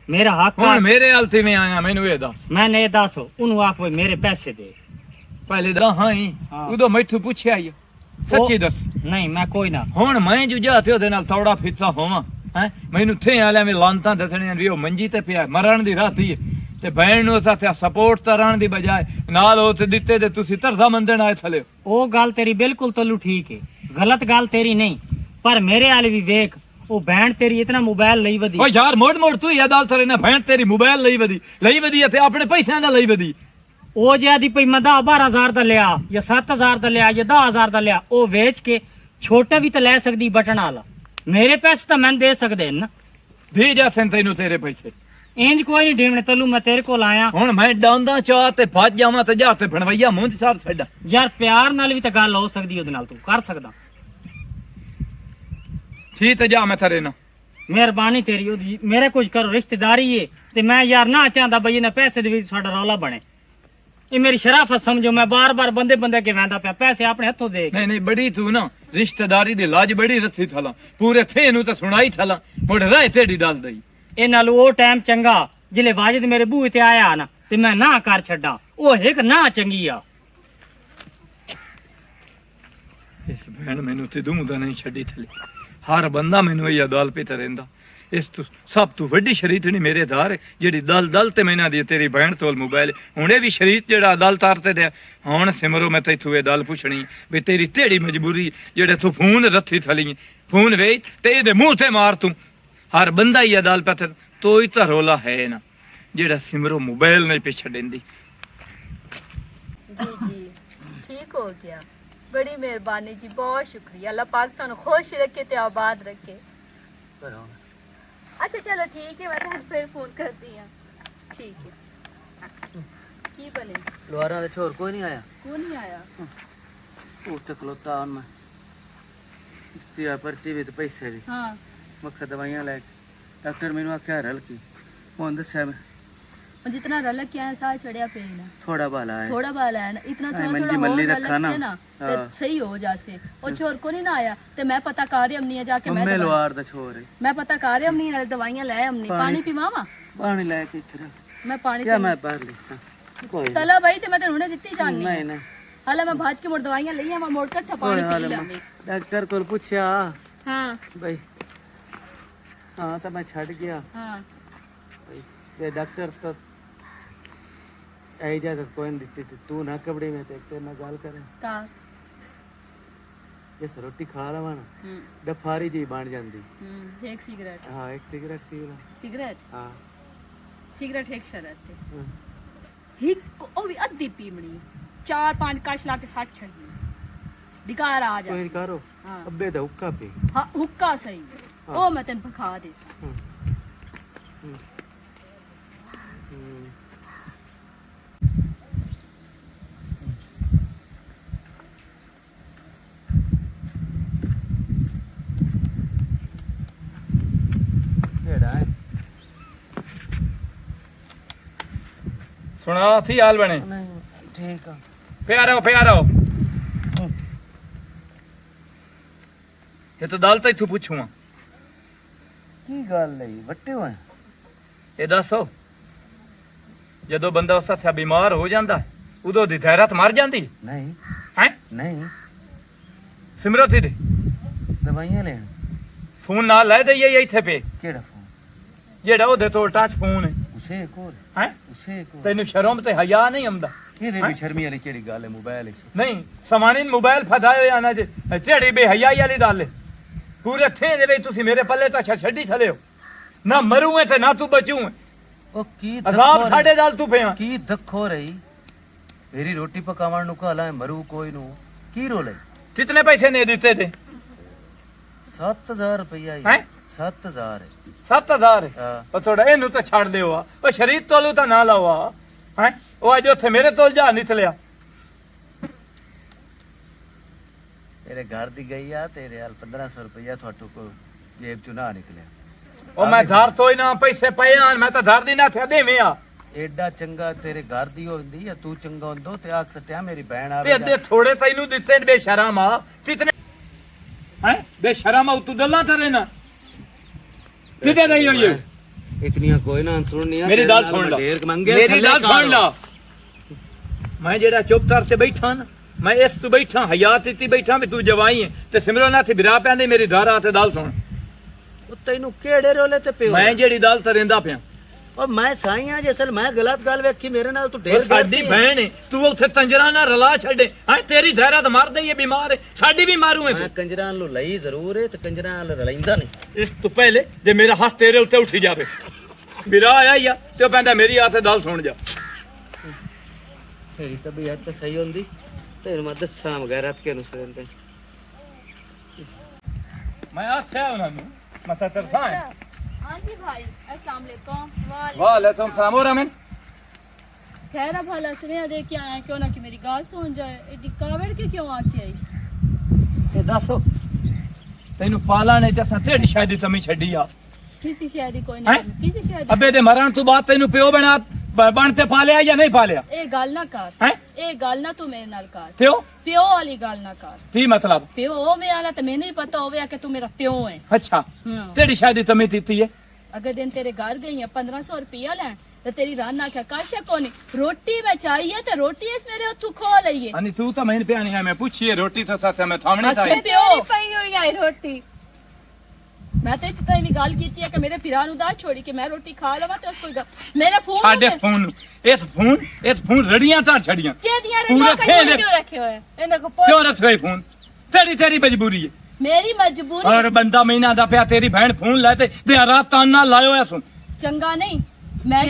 मेरा हक ਹੁਣ ਮੇਰੇ ਹਾਲ ਤੇ ਮੈਂ ਆਇਆ ਮੈਨੂੰ ਇਹ ਦੱਸ मैंने ये दस उन्होंने आख भाई मेरे पैसे दे ਪਹਿਲੇ ਦਾ ਹਾਂ ਹੀ ਹਾਂ। ਉਦੋਂ ਮੈਥੋਂ ਪੁੱਛਿਆ ਹੀ ਸੱਚੀ ਦੱਸ नहीं मैं कोई ना ਹੁਣ ਮੈਂ ਜੁਝਾ ਤੇ ਉਹਦੇ ਨਾਲ ਥੋੜਾ ਫਿੱਤਾ ਹੋਵਾਂ ਹੈ ਮੈਨੂੰ ਥੇ ਆਲਿਆਂ ਵਿੱਚ ਲਾਂਤਾਂ ਦੱਸਣੀਆਂ ਵੀ ਉਹ ਮੰਜੀ ਤੇ ਪਿਆ ਮਰਨ ਦੀ ਰਾਤੀ ਹੈ ਤੇ ਬੈਣ ਨੂੰ ਸਾਥ ਸਪੋਰਟ ਤਰਾਂ ਦੀ ਬਜਾਏ ਨਾਲ ਉਹ ਤੇ ਦਿੱਤੇ ਤੇ ਤੁਸੀਂ ਤਰਜ਼ਾ ਮੰਦਣ ਆਏ ਥਲੇ वो गल तेरी बिल्कुल तलू ठीक है गलत गल तेरी नहीं पर मेरे वाले भी वेख वो बहन तेरी इतना मोबाइल लई वदी ਓ ਯਾਰ ਮੋੜ ਮੋੜ ਤੂੰ ਇਹ ਗੱਲ ਤੇਰੇ ਨਾਲ ਭੈਣ ਤੇਰੀ ਮੋਬਾਈਲ ਲਈ ਵਧੀ ਤੇ ਆਪਣੇ ਪੈਸਿਆਂ ਦਾ ਲਈ ਵਧੀ वो ज्यादा पई मैं 10-12 ਦਾ ਲਿਆ ਜਾਂ 7000 ਦਾ ਲਿਆ ਜਾਂ 10000 ਦਾ ਲਿਆ ਉਹ ਵੇਚ ਕੇ ਛੋਟਾ ਵੀ ਤਾਂ ਲੈ ਸਕਦੀ ਬਟਨ ਵਾਲਾ ਮੇਰੇ ਪੈਸੇ ਤਾਂ ਮੈਂ ਦੇ ਸਕਦੇ ਨਾ ਵੀ ਜਾ ਸੈਂ ਤੈਨੂੰ ਤੇਰੇ ਪੈਸੇ ਇੰਜ ਕੋਈ ਨਹੀਂ ਢੇਮਣੇ ਤਲੂ ਮੈਂ ਤੇਰੇ ਕੋਲ ਆਇਆ ਹੁਣ ਮੈਂ ਡਾਉਂਦਾ ਚਾਹ ਤੇ ਭੱਜ ਜਾਵਾਂ ਤੇ ਜਾ ਤੇ ਬਣਵਈਆ ਮੂੰਹ ਚ ਸਾਰ ਛੱਡ ਯਾਰ ਪਿਆਰ ਨਾਲ ਵੀ ਤਾਂ ਗੱਲ ਹੋ ਸਕਦੀ ਉਹਦੇ ਨਾਲ ਤੂੰ ਕਰ ਸਕਦਾ ਠੀਕ ਤੇ ਜਾ ਮੈਂ ਤੇਰੇ ਨਾਲ ਮਿਹਰਬਾਨੀ ਤੇਰੀ ਉਹਦੀ ਮੇਰੇ ਕੁਝ ਕਰੋ ਰਿਸ਼ਤੇਦਾਰੀ ਏ ਤੇ ਮੈਂ ਯਾਰ ਨਾ ਚਾਹੁੰਦਾ ਬਈ ਇਹਨਾਂ ਪੈਸੇ ਦੇ ਵਿੱਚ ਸਾਡਾ ਰੌਲਾ ਬਣੇ ਇਹ ਮੇਰੀ ਸ਼ਰਾਫਤ ਸਮਝੋ ਮੈਂ ਬਾਰ-ਬਾਰ ਬੰਦੇ ਕੇ ਵੈਂਦਾ ਪਿਆ ਪੈਸੇ ਆਪਣੇ ਹੱਥੋਂ ਦੇ ਕੇ। ਨਹੀਂ ਬੜੀ ਤੂੰ ਨਾ ਰਿਸ਼ਤੇਦਾਰੀ ਦੀ ਲਾਜ ਬੜੀ ਰੱਥੀ ਥਲਾ ਪੂਰੇ ਥੇ ਨੂੰ ਤਾਂ ਸੁਣਾਈ ਥਲਾ ਮੁੜ ਰਹਿ ਤੇਰੀ ਦਲ ਦਈ ਇਹ ਨਾਲ ਉਹ ਟਾਈਮ ਚੰਗਾ ਜਿਲੇ ਵਾਜਦ ਮੇਰੇ ਬੂਹੇ ਤੇ ਆਇਆ ਨਾ ਤੇ ਮੈਂ ਨਾ ਕਰ ਛੱਡਾਂ ਉਹ ਇੱਕ ਨਾ ਚੰਗੀ ਆ ਇਸ ਭੈਣ ਮੈਨੂੰ ਤੇ ਦੂੰਦਾ ਨਹੀਂ ਛੱਡੀ ਥਲੇ ਹਰ ਬੰਦਾ ਮੈਨੂੰ ਇਹ ਦਲ ਪੇ ਤੇ ਰਹਿੰਦਾ ਇਸ ਤੋਂ ਸਭ ਤੋਂ ਵੱਡੀ ਸ਼ਰੀਤਣੀ ਮੇਰੇ ਧਾਰ ਜਿਹੜੀ ਦਲ ਤੇ ਮੈਨਾਂ ਦੀ ਤੇਰੀ ਭੈਣ ਤੋਲ ਮੋਬਾਈਲ ਹੁਣੇ ਵੀ ਸ਼ਰੀਤ ਜਿਹੜਾ ਦਲ ਤਾਰ ਤੇ ਦੇ ਹੁਣ ਸਿਮਰੋ ਮੈਂ ਤੈਥੋਂ ਇਹ ਦਲ ਪੁੱਛਣੀ ਵੀ ਤੇਰੀ ਢੇੜੀ ਮਜਬੂਰੀ ਜਿਹੜੇ ਤੂੰ ਫੋਨ ਰੱਥੀ ਥਲੀ ਫੋਨ ਵੇਚ ਤੇ ਇਹਦੇ ਮੂੰਹ ਤੇ ਮਾਰ ਤੂੰ ਹਰ ਬੰਦਾ ਹੀ ਇਹ ਦਲ ਪੇ ਤੋਈ ਤਾਂ ਰੋਲਾ ਹੈ ਨਾ ਜਿਹੜਾ ਸਿਮਰੋ ਮੋਬਾਈਲ ਨਹੀਂ ਪਿੱਛੇ ਦਿੰਦੀ जी जी ठीक हो गया बड़ी मेहरबानी जी बहुत शुक्रिया अल्लाह पाक तुहानू खुश रखे ते आबाद रखे अच्छा चलो ठीक है मैं तुहानू फिर फोन करती हां ठीक है की बने लोहारा दे छोर कोई नहीं आया कौन नहीं आया ਉੱਥੇ ਖਲੋਤਾ ਹੁਣ ਮੈਂ ਦਿੱਤੀ ਆ ਪਰਚੀ ਵੀ ਤੇ ਪੈਸੇ ਵੀ हाँ ਮੱਖਾ ਦਵਾਈਆਂ ਲੈ ਕੇ ਡਾਕਟਰ ਮੈਨੂੰ ਆਖਿਆ ਰਲ ਕੀ ਹੁਣ ਦੱਸਿਆ ਮੈਂ और जितना रलक क्या है साल चढ़िया पे ही ना ਥੋੜਾ ਬਾਲਾ ਹੈ थोड़ा बाल है ना इतना थोड़ा मंजी थोड़ा मल्ली और रखा रलक ना। से ना ते हाँ। सही हो जासे और छोर को नहीं ना आया ते मैं पता कार्य हमनी है जाके मैं ਮੰਮੇ दवाई- ਲੋਹਾਰ ਦਾ ਛੋਰ ਹੈ मैं पता कार्य हमनी है दवाइयां ले हमनी पानी- पानी पीवावा ਪਾਣੀ ਲੈ ਕੇ ਇੱਥੇ ਰੱਖ मैं पानी ਜਾਂ ਮੈਂ ਬਾਹਰ ਲੈ ਸਾਂ ਕੋਈ ਨੀ। तला भाई ते मैं तेन हुणे दित्ती जानी ਨਹੀਂ ਨਹੀਂ ਹਾਲੇ ਮੈਂ ਭਾਜ ਕੇ ਮੋੜ ਦਵਾਈਆਂ ਲਈਆਂ ਮੈਂ ਮੋੜ ਇਕੱਠਾ ਪਾਣੀ ਪੀ ਲਾਂਗੀ ਡਾਕਟਰ ਕੋਲ ਪੁੱਛਿਆ ਹਾਂ ਬਈ ਹਾਂ ਤਾਂ ਮੈਂ ਛੱਡ ਗਿਆ ਹਾਂ ਬਈ ਤੇ ਡਾਕਟਰ ਤਾਂ ਇਜਾਜ਼ਤ ਕੋਈ ਨਹੀਂ ਦਿੱਤੀ ਤੇ ਤੂੰ ਨਾ ਕਬੜੇ ਮੈਂ ਤੇ ਤੇਰੇ ਨਾਲ ਗੱਲ ਕਰਾਂ ਤਾਂ ਇਸ ਰੋਟੀ ਖਾ ਲਵਾਂ ਨਾ ਡਫਾਰੀ ਜੀ ਬਣ ਜਾਂਦੀ ਇੱਕ ਸਿਗਰਟ ਹਾਂ ਇੱਕ ਸਿਗਰਟ ਪੀ ਲਾ ਸਿਗਰਟ ਹਾਂ ਸਿਗਰਟ ਇੱਕ ਸ਼ਰਤ ਤੇ ਹਾਂ। ਇੱਕ ਉਹ ਵੀ ਅੱਧੀ ਪੀਮਣੀ 4-5 ਕਸ਼ ਲਾ ਕੇ 60 ਛੱਡਣੀ ਡਿਕਾਰ ਆ ਜਾ ਕੋਈ ਨਹੀਂ ਕਰੋ ਹਾਂ। ਅੱਬੇ ਦਾ ਹੁੱਕਾ ਪੀ ਹਾਂ ਹੁੱਕਾ ਸਹੀ ਉਹ ਮੈਂ ਤੈਨੂੰ ਭਖਾ ਦੇ ਸਾਂ ਹੂੰ। ਕਿਹੜਾ ਹੈ ਸੁਣਾ ਸੀ ਹਾਲ ਬਣੇ ਨਹੀਂ ਠੀਕ ਆ ਪਿਆਰੋ ਇਹ ਤਾਂ ਦਲ ਤਾਂ ਇੱਥੋਂ ਪੁੱਛੂਆਂ ਕੀ ਗੱਲ ਹੈ ਵੱਟੇ ਹੋਏ ਇਹ ਦੱਸੋ ਜਦੋਂ ਬੰਦਾ ਉਸ ਹੱਥਾਂ ਬਿਮਾਰ ਹੋ ਜਾਂਦਾ ਉਦੋਂ ਦੀ ਧੈਰਤ ਮਰ ਜਾਂਦੀ ਨਹੀਂ ਹੈ ਨਹੀਂ ਸਿਮਰਤੀ ਦੇ ਦਵਾਈਆਂ ਲੈਣ ਫੋਨ ਨਾਲ ਲੈ ਦਈਏ ਇੱਥੇ ਪੇ ਕਿਹੜਾ ਫੋਨ ਜਿਹੜਾ ਉਹਦੇ ਤੋਂ ਟੱਚ ਫੋਨ ਹੈ ਉਸੇ ਕੋਲ ਹੈ ਉਸੇ ਕੋਲ ਤੈਨੂੰ ਸ਼ਰਮ ਤੇ ਹਯਾ ਨਹੀਂ ਆਉਂਦਾ ਇਹਦੇ ਵੀ ਸ਼ਰਮੀ ਵਾਲੀ ਕਿਹੜੀ ਗੱਲ ਹੈ ਮੋਬਾਈਲ ਇਸ ਨਹੀਂ ਸਮਾਨੇ ਮੋਬਾਈਲ ਫਦਾਏ ਆਣਾ ਜੇ ਝੜੀ ਬੇਹਯਾਈ ਵਾਲੀ ਗੱਲ ਪੂਰੇ ਥੇ ਦੇ ਵਿੱਚ ਤੁਸੀਂ ਮੇਰੇ ਪੱਲੇ ਤਾਂ ਛੱਡੀ ਥਲੇ ਹੋ ਨਾ ਮਰੂਏ ਤੇ ਨਾ ਤੂੰ ਬਚੂਏ ਉਹ ਕੀ ਅਜ਼ਾਬ ਸਾਡੇ ਨਾਲ ਤੂੰ ਪਿਆ ਕੀ ਦੱਖੋ ਰਹੀ ਮੇਰੀ ਰੋਟੀ ਪਕਾਉਣ ਨੂੰ ਕਹਲਾ ਮਰੂ ਕੋਈ ਨੂੰ ਕੀ ਰੋਲ ਹੈ ਕਿਤਨੇ ਪੈਸੇ ਨੇ ਦਿੱਤੇ ਤੇ 7000 ਰੁਪਇਆ ਹੈਂ? 7000 7000 ਹਾਂ ਉਹ ਥੋੜਾ ਇਹਨੂੰ ਤਾਂ ਛੱਡ ਦਿਓ ਆ ਉਹ ਸ਼ਰੀਰ ਤੋਲੂ ਤਾਂ ਨਾ ਲਾਓ ਆ ਹੈ ਉਹ ਅੱਜ ਉੱਥੇ ਮੇਰੇ ਤੋਲ ਜਾ ਨਿਕਲਿਆ ਤੇਰੇ ਘਰ ਦੀ ਗਈ ਆ ਤੇਰੇ ਹਾਲ 1500 ਰੁਪਇਆ ਤੁਹਾਡੇ ਕੋ ਜੇਬ ਚੋਂ ਨਾ ਨਿਕਲਿਆ ਉਹ ਮੈਂ ਧਾਰ ਤੋਂ ਹੀ ਨਾ ਪੈਸੇ ਪਏ ਆਣ ਮੈਂ ਤਾਂ ਧਾਰ ਦੀ ਨਾ ਥੇ ਦੇਵੇਂ ਆ ਐਡਾ ਚੰਗਾ ਤੇਰੇ ਘਰ ਦੀ ਹੁੰਦੀ ਆ ਤੂੰ ਚੰਗਾ ਹੁੰਦੋ ਤੇ ਆਖ ਸਟਿਆ ਮੇਰੀ ਭੈਣ ਤੇ ਆਵੇ ਅੱਧੇ ਥੋੜੇ ਤੈਨੂੰ ਦਿੱਤੇ ਨੇ ਬੇਸ਼ਰਮ ਆ ਕਿਤਨੇ ਹੈ ਬੇਸ਼ਰਮ ਆ ਤੂੰ ਗੱਲਾਂ ਕਰ ਨਾ ਕਿਤੇ ਨਹੀਂ ਹੋਈ ਇਹ? ਇਤਨੀਆਂ ਕੋਈ ਨਾ ਸੁਣਨੀਆਂ ਮੇਰੀ ਗੱਲ ਸੁਣ ਲਾ ਮੇਰੀ ਗੱਲ ਸੁਣ ਲਾ ਮੈਂ ਜਿਹੜਾ ਚੁੱਪ ਕਰਕੇ ਬੈਠਾ ਨਾ ਮੈਂ ਇਸ ਤੋਂ ਬੈਠਾ ਹਯਾਤ ਇੱਤੀ ਬੈਠਾ ਵੀ ਤੂੰ ਜਵਾਈ ਹੈ ਤੇ ਸਿਮਰੋ ਨਾ ਤੇ ਵਿਰਾ ਪੈਂਦੇ ਮੇਰੀ ਧਾਰਾ ਤੇ ਦਲ ਸੁਣ ਉਹ ਤੈਨੂੰ ਕਿਹੜੇ ਰੋਲੇ ਤੇ ਪਿਓ ਮੈਂ ਜਿਹੜੀ ਦਲ ਤਰੇਂਦਾ ਪਿਆ ਉਹ ਮੈਂ ਸਾਈਆਂ ਜਸਲ ਮੈਂ ਗਲਤ ਗੱਲ ਵੇਖੀ ਮੇਰੇ ਨਾਲ ਤੂੰ ਉਹ ਢੇਰ ਸਾਡੀ ਭੈਣ ਹੈ ਤੂੰ ਉੱਥੇ ਤੰਜਰਾ ਨਾ ਰਲਾ ਛੱਡੇ ਹਾਂ ਤੇਰੀ ਧਾਰਾ ਤਾਂ ਮਰ ਦਈ ਹੈ ਬਿਮਾਰ ਹੈ ਸਾਡੀ ਵੀ ਮਾਰੂ ਹੈ ਮੈਂ ਕੰਜਰਾਂ ਨੂੰ ਲਈ ਜ਼ਰੂਰ ਹੈ ਤੇ ਕੰਜਰਾਂ ਨਾਲ ਰਲਾਈਂਦਾ ਨਹੀਂ ਇਸ ਤੋਂ ਪਹਿਲੇ ਜੇ ਮੇਰਾ ਹੱਥ ਤੇਰੇ ਉੱਤੇ ਉੱਠੀ ਜਾਵੇ ਵਿਰਾ ਆਇਆ ਹੀ ਆ ਤੇ ਉਹ ਕਹਿੰਦਾ ਮੇਰੀ ਆਸੇ ਦਲ ਸੁਣ ਜਾ ਤੇਰੀ ਤਬੀਅਤ ਤਾਂ ਸਹੀ ਹੁੰਦੀ ਤੈਨੂੰ ਮੈਂ ਦੱਸਾਂ ਵਗੈਰਾ ਕਿ ਨੂੰ ਸਰੰਦੇ ਮੈਂ ਆਖਿਆ ਉਹਨਾਂ ਨੂੰ ਮੈਂ ਤਾਂ ਤਰਸਾਂ ਹੈ हाँ जी भाई अस्सलाम वालेकुम वालेकुम सलाम और अमन खैर अब भला सुने दे के आया क्यों ना कि मेरी गाल सुन जाए एडी कावड़ के क्यों आके आई ਇਹ ਦੱਸੋ ਤੈਨੂੰ ਪਾਲਾ ਨੇ ਜਸਾਂ ਤੇਰੀ ਸ਼ਾਦੀ ਤਮੀ ਛੱਡੀ ਆ किसी शादी कोई हैं? नहीं किसी शादी ਅੱਬੇ ਦੇ ਮਰਨ ਤੋਂ ਬਾਅਦ ਤੈਨੂੰ ਪਿਓ ਬਣ ਤੇ ਪਾਲਿਆ ਜਾਂ ਨਹੀਂ ਪਾਲਿਆ ए गल ना कर ਹੈ ए गल ना तू मेरे नाल कर ਪਿਓ प्यो वाली गल ना कर ਕੀ ਮਤਲਬ प्यो मेरा ना तो मैंने ही पता होवे कि तू मेरा प्यो है ਅੱਛਾ ਤੇਰੀ ਸ਼ਾਦੀ ਤਮੀ ਦਿੱਤੀ ਹੈ अगर दिन तेरे घर गई है 1500 रुपया लें तो तेरी रान ना क्या काशा कोनी रोटी में चाहिए तो रोटी इस मेरे हथू खो लईए अनि तू तो मैंने पियानी है मैं पूछिए रोटी तो साथ मैं थामने था अच्छा। ਤੇਰੀ ਪਈ ਹੋਈ ਆਈ ਰੋਟੀ मैं तो इतना भी गाल की है कि मेरे फिरा नु दाल छोड़ी कि मैं रोटी खा लवा तो उसको मेरा फोन छाड़े फोन इस फोन रड़ियां तार छड़ियां के दिया रे पूरे नौकर थे ने? ਕਿਉਂ ਰੱਖੇ ਹੋਏ ਇਹਨਾਂ ਕੋ क्यों रख गए फोन तेरी मजबूरी है मेरी मजबूरी और बंदा महीना दा पिया तेरी बहन फोन लाते दिन रात ताना लायो ऐ सुन चंगा नहीं मैं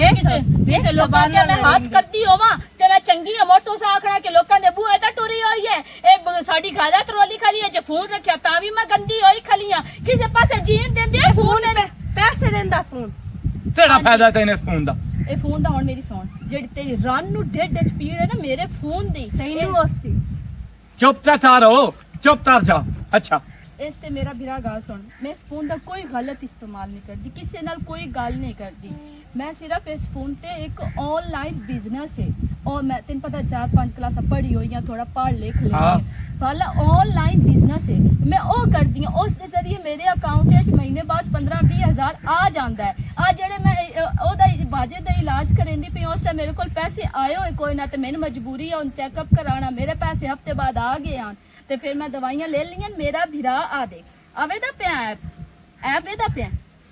किसे लोकां दे मैं हाथ करती होवा ते मैं चंगी है मोटो सा आखना कि लोकां दे बूहे ते टुरी होई है एक साडी घाला ट्रोली खाली है जे फोन रखया ता भी मैं गंदी होई खलियां किसे पासे जीन देंदे फोन ने ਪੈਸੇ ਦਿੰਦਾ ਫੋਨ तेरा फायदा तेने इस फोन दा ए फोन दा हुन मेरी सुन जेडी तेरी रन नु डेड स्पीड है ना मेरे फोन दी ਤੈਨੂੰ ਅਸੀਂ चुप तार जा अच्छा इस ते मेरा बिरा गाल सुन मैं इस फोन का कोई गलत इस्तेमाल नहीं करती किसी नाल कोई गल नहीं करती मैं सिर्फ इस फोन ते एक ऑनलाइन बिजनेस है और मैं तेन पता 4-5 क्लास पढ़ी हुई हैं, थोड़ा पढ़ लिख ली हाँ। वाला ऑनलाइन बिजनेस है, मैं ਉਹ ਕਰਦੀ ਹਾਂ। ਉਸ ਦੇ ਜ਼ਰੀਏ ਮੇਰੇ ਅਕਾਊਂਟ ਵਿੱਚ ਮਹੀਨੇ ਬਾਅਦ 15-20 ਹਜ਼ਾਰ ਆ ਜਾਂਦਾ ਹੈ। ਆ ਜਿਹੜੇ ਮੈਂ ਉਹਦਾ ਬਾਜੇ ਦਾ ਇਲਾਜ ਕਰਾਂਦੀ ਪਈ ਉਸ ਟਾਈਮ ਮੇਰੇ ਕੋਲ ਪੈਸੇ ਆਏ ਹੋਏ ਕੋਈ ਨਾ, ਤੇ ਮੈਨੂੰ ਮਜਬੂਰੀ ਹੈ ਹੁਣ ਚੈੱਕਅਪ ਕਰਾਉਣਾ, ਮੇਰੇ ਪੈਸੇ ਹਫਤੇ ਬਾਅਦ ਆ ਗਏ ਹਨ ਤੇ ਫਿਰ ਮੈਂ ਦਵਾਈਆਂ ਲੈ ਲਈਆਂ। ਮੇਰਾ ਭਰਾ ਆ ਦੇਖ ਆਵੇ ਦਾ ਪਿਆ ਐਪ ਇਹਦਾ ਪਿਆ,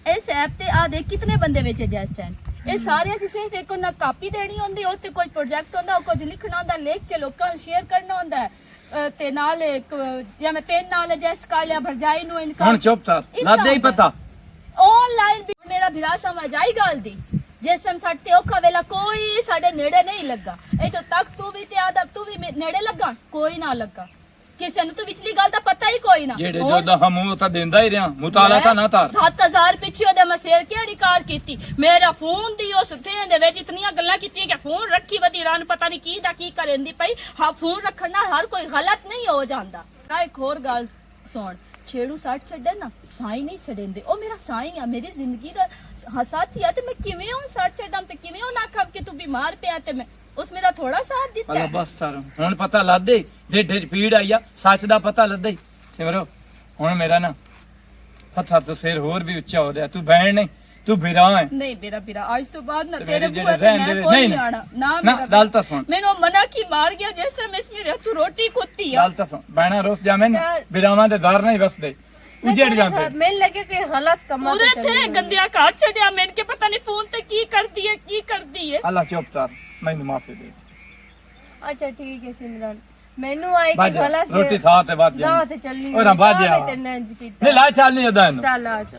ਇਸ ਐਪ ਤੇ ਆ ਦੇਖ ਕਿਤਨੇ ਬੰਦੇ ਵਿੱਚ ਐਡਜਸਟ ਹਨ। ਇਹ ਸਾਰੇ ਅਸੀਂ ਸਿਰਫ ਇੱਕ ਨਾ ਕਾਪੀ ਦੇਣੀ ਹੁੰਦੀ, ਉੱਤੇ ਕੋਈ ਪ੍ਰੋਜੈਕਟ ਹੁੰਦਾ, ਉਹ ਕੁਝ ਲਿਖਣਾ ਹੁੰਦਾ, ਲਿਖ ਕੇ ਲੋਕਾਂ ਨੂੰ ਸ਼ੇਅਰ ਕਰਨਾ ਹੁੰਦਾ ਤੇ ਨਾਲ ਜਾਂ ਮੈਂ ਪੈਨ ਨਾਲ ਐਡਜਸਟ ਕਰ ਲਿਆ ਭਰਜਾਈ ਨੂੰ ਇਨਕਮ। ਹੁਣ ਚੁੱਪ ਕਰ, ਲੱਦੇ ਹੀ ਪਤਾ ਆਨਲਾਈਨ ਵੀ ਮੇਰਾ ਭਰਾ ਸਮਝ ਆਈ ਗੱਲ ਦੀ। ਜਿਸ ਟਾਈਮ ਸਾਡੇ ਤੇ ਔਖਾ ਵੇਲਾ ਕੋਈ ਸਾਡੇ ਨੇੜੇ ਨਹੀਂ ਲੱਗਾ, ਇੱਥੋਂ ਤੱਕ ਤੂੰ ਵੀ ਤੇ ਆਦਾ ਤੂੰ ਵੀ ਨੇੜੇ ਲੱਗਾ, ਕੋਈ ਨਾ ਲੱਗਾ ਕਿਸੇ ਨੂੰ। ਤੂੰ ਵਿਚਲੀ ਗੱਲ ਦਾ ਪਤਾ ਹੀ ਕੋਈ ਨਾ। ਜਿਹੜੇ ਜੋ ਦਾ ਹਮੂ ਤਾਂ ਦਿੰਦਾ ਹੀ ਰਿਹਾ, ਮੁਤਾਲਾ ਤਾਂ ਨਾ ਤਾਰ। 7000 ਪਿੱਛੇ ਉਹਦੇ ਮੈਂ ਸੇਰ ਕਿਹੜੀ ਕਾਰ ਕੀਤੀ, ਮੇਰਾ ਫੋਨ ਦੀ ਉਸ ਥੇਂ ਦੇ ਵਿੱਚ ਇਤਨੀਆਂ ਗੱਲਾਂ ਕੀਤੀਆਂ ਕਿ ਫੋਨ ਰੱਖੀ ਵਧੀ ਰਾਂ ਪਤਾ ਨਹੀਂ ਕੀ ਦਾ ਕੀ ਕਰੇਂਦੀ ਪਈ। ਹਾਂ ਫੋਨ ਰੱਖਣ ਨਾਲ ਹਰ ਕੋਈ ਗਲਤ ਨਹੀਂ ਹੋ ਜਾਂਦਾ। ਨਾ ਇੱਕ ਹੋਰ ਗੱਲ ਸੁਣ, ਛੇੜੂ ਸੱਟ ਛੱਡੇ ਨਾ ਸਾਈ ਨਹੀਂ ਛੱਡੇਂਦੇ, ਉਹ ਮੇਰਾ ਸਾਈ ਆ, ਮੇਰੀ ਜ਼ਿੰਦਗੀ ਦਾ ਸਾਥੀ ਆ, ਤੇ ਮੈਂ ਕਿਵੇਂ ਉਹ ਸੱਟ ਛੱਡਾਂ ਤੇ ਕਿਵੇਂ ਉਹ ਨਾ ਕਹਾਂ ਕਿ ਤੂੰ ਬਿਮਾਰ ਪਿਆ ਤੇ ਮੈਂ ਉਸ ਮੇਰਾ ਥੋੜਾ ਸਾਥ ਦਿੱਤਾ ਅੱਲਾ ਬਸ ਸਰ ਹੁਣ ਪਤਾ ਲੱਦੇ ਢਿੱਡ 'ਚ ਪੀੜ ਆਈ ਆ, ਸੱਚ ਦਾ ਪਤਾ ਲੱਦੇ ਸਿਮਰੋ। ਹੁਣ ਮੇਰਾ ਨਾ ਪੱਥਰ ਤੋਂ ਸਿਰ ਹੋਰ ਵੀ ਉੱਚਾ ਹੋ ਰਿਹਾ, ਤੂੰ ਬਹਿਣ ਨਹੀਂ ਤੂੰ ਬਿਰਾ ਹੈ। ਨਹੀਂ ਮੇਰਾ ਵੀਰਾ ਅੱਜ ਤੋਂ ਬਾਅਦ ਨਾ ਤੇ ਤੇਰੇ ਮੇਰੇ ਬੂਹੇ ਜਿਹੜੇ ਤੇ ਮੈਂ ਰਹਿੰਦੇ ਕੋਈ ਨਹੀਂ, ਨਹੀਂ ਆਣਾ ਨਾ। ਨਾ ਮੇਰਾ ਗੱਲ ਤਾਂ ਸੁਣ, ਮੈਨੂੰ ਮਨਾ ਕੀ ਮਾਰ ਗਿਆ ਜਿਸ ਟਾਈਮ ਇਸ ਮੇਰੇ ਤੂੰ ਰੋਟੀ ਕੁੱਤੀ ਆ। ਗੱਲ ਤਾਂ ਸੁਣ, ਬਹਿਣਾ ਰੋਸ ਜਾਵੇਂ ਨਾ ਬਿਰਾਵਾਂ ਦੇ ਦਰ ਨਹੀਂ ਵਸਦੇ, ਉਜੜ ਜਾਂਦੇ। ਮੈਨੂੰ ਲੱਗੇ ਕਿ ਹਾਲਾਤ ਕਮਾ ਪੂਰੇ ਥੇ ਗੰਦਿਆ ਘਾਟ ਛੱਡਿਆ ਮੈਨੂੰ ਕਿ ਪਤਾ ਨਹੀਂ ਫੋਨ ਤੇ ਕੀ ਕਰਦੀ ਹੈ ਕੀ ਕਰਦੀ ਹੈ। ਅੱਲਾ ਚੁੱਪ ਕਰ, ਮੈਨੂੰ ਮਾਫੀ ਦੇ। ਅੱਛਾ ਠੀਕ ਹੈ ਸਿਮਰਨ, ਮੈਨੂੰ ਆਏ ਕਿ ਬਾਜਾ ਗਲਾ ਰੋਟੀ ਥਾ ਤੇ ਬਾਜ ਜਾ ਤੇ ਚੱਲੀ ਉਹ ਨਾ ਬਾਜਿਆ ਤੇ ਨੰਜ ਕੀਤਾ ਨਹੀਂ ਲਾ ਚੱਲ ਨਹੀਂ ਅਦਾਨ ਚੱਲ ਆ ਜਾ।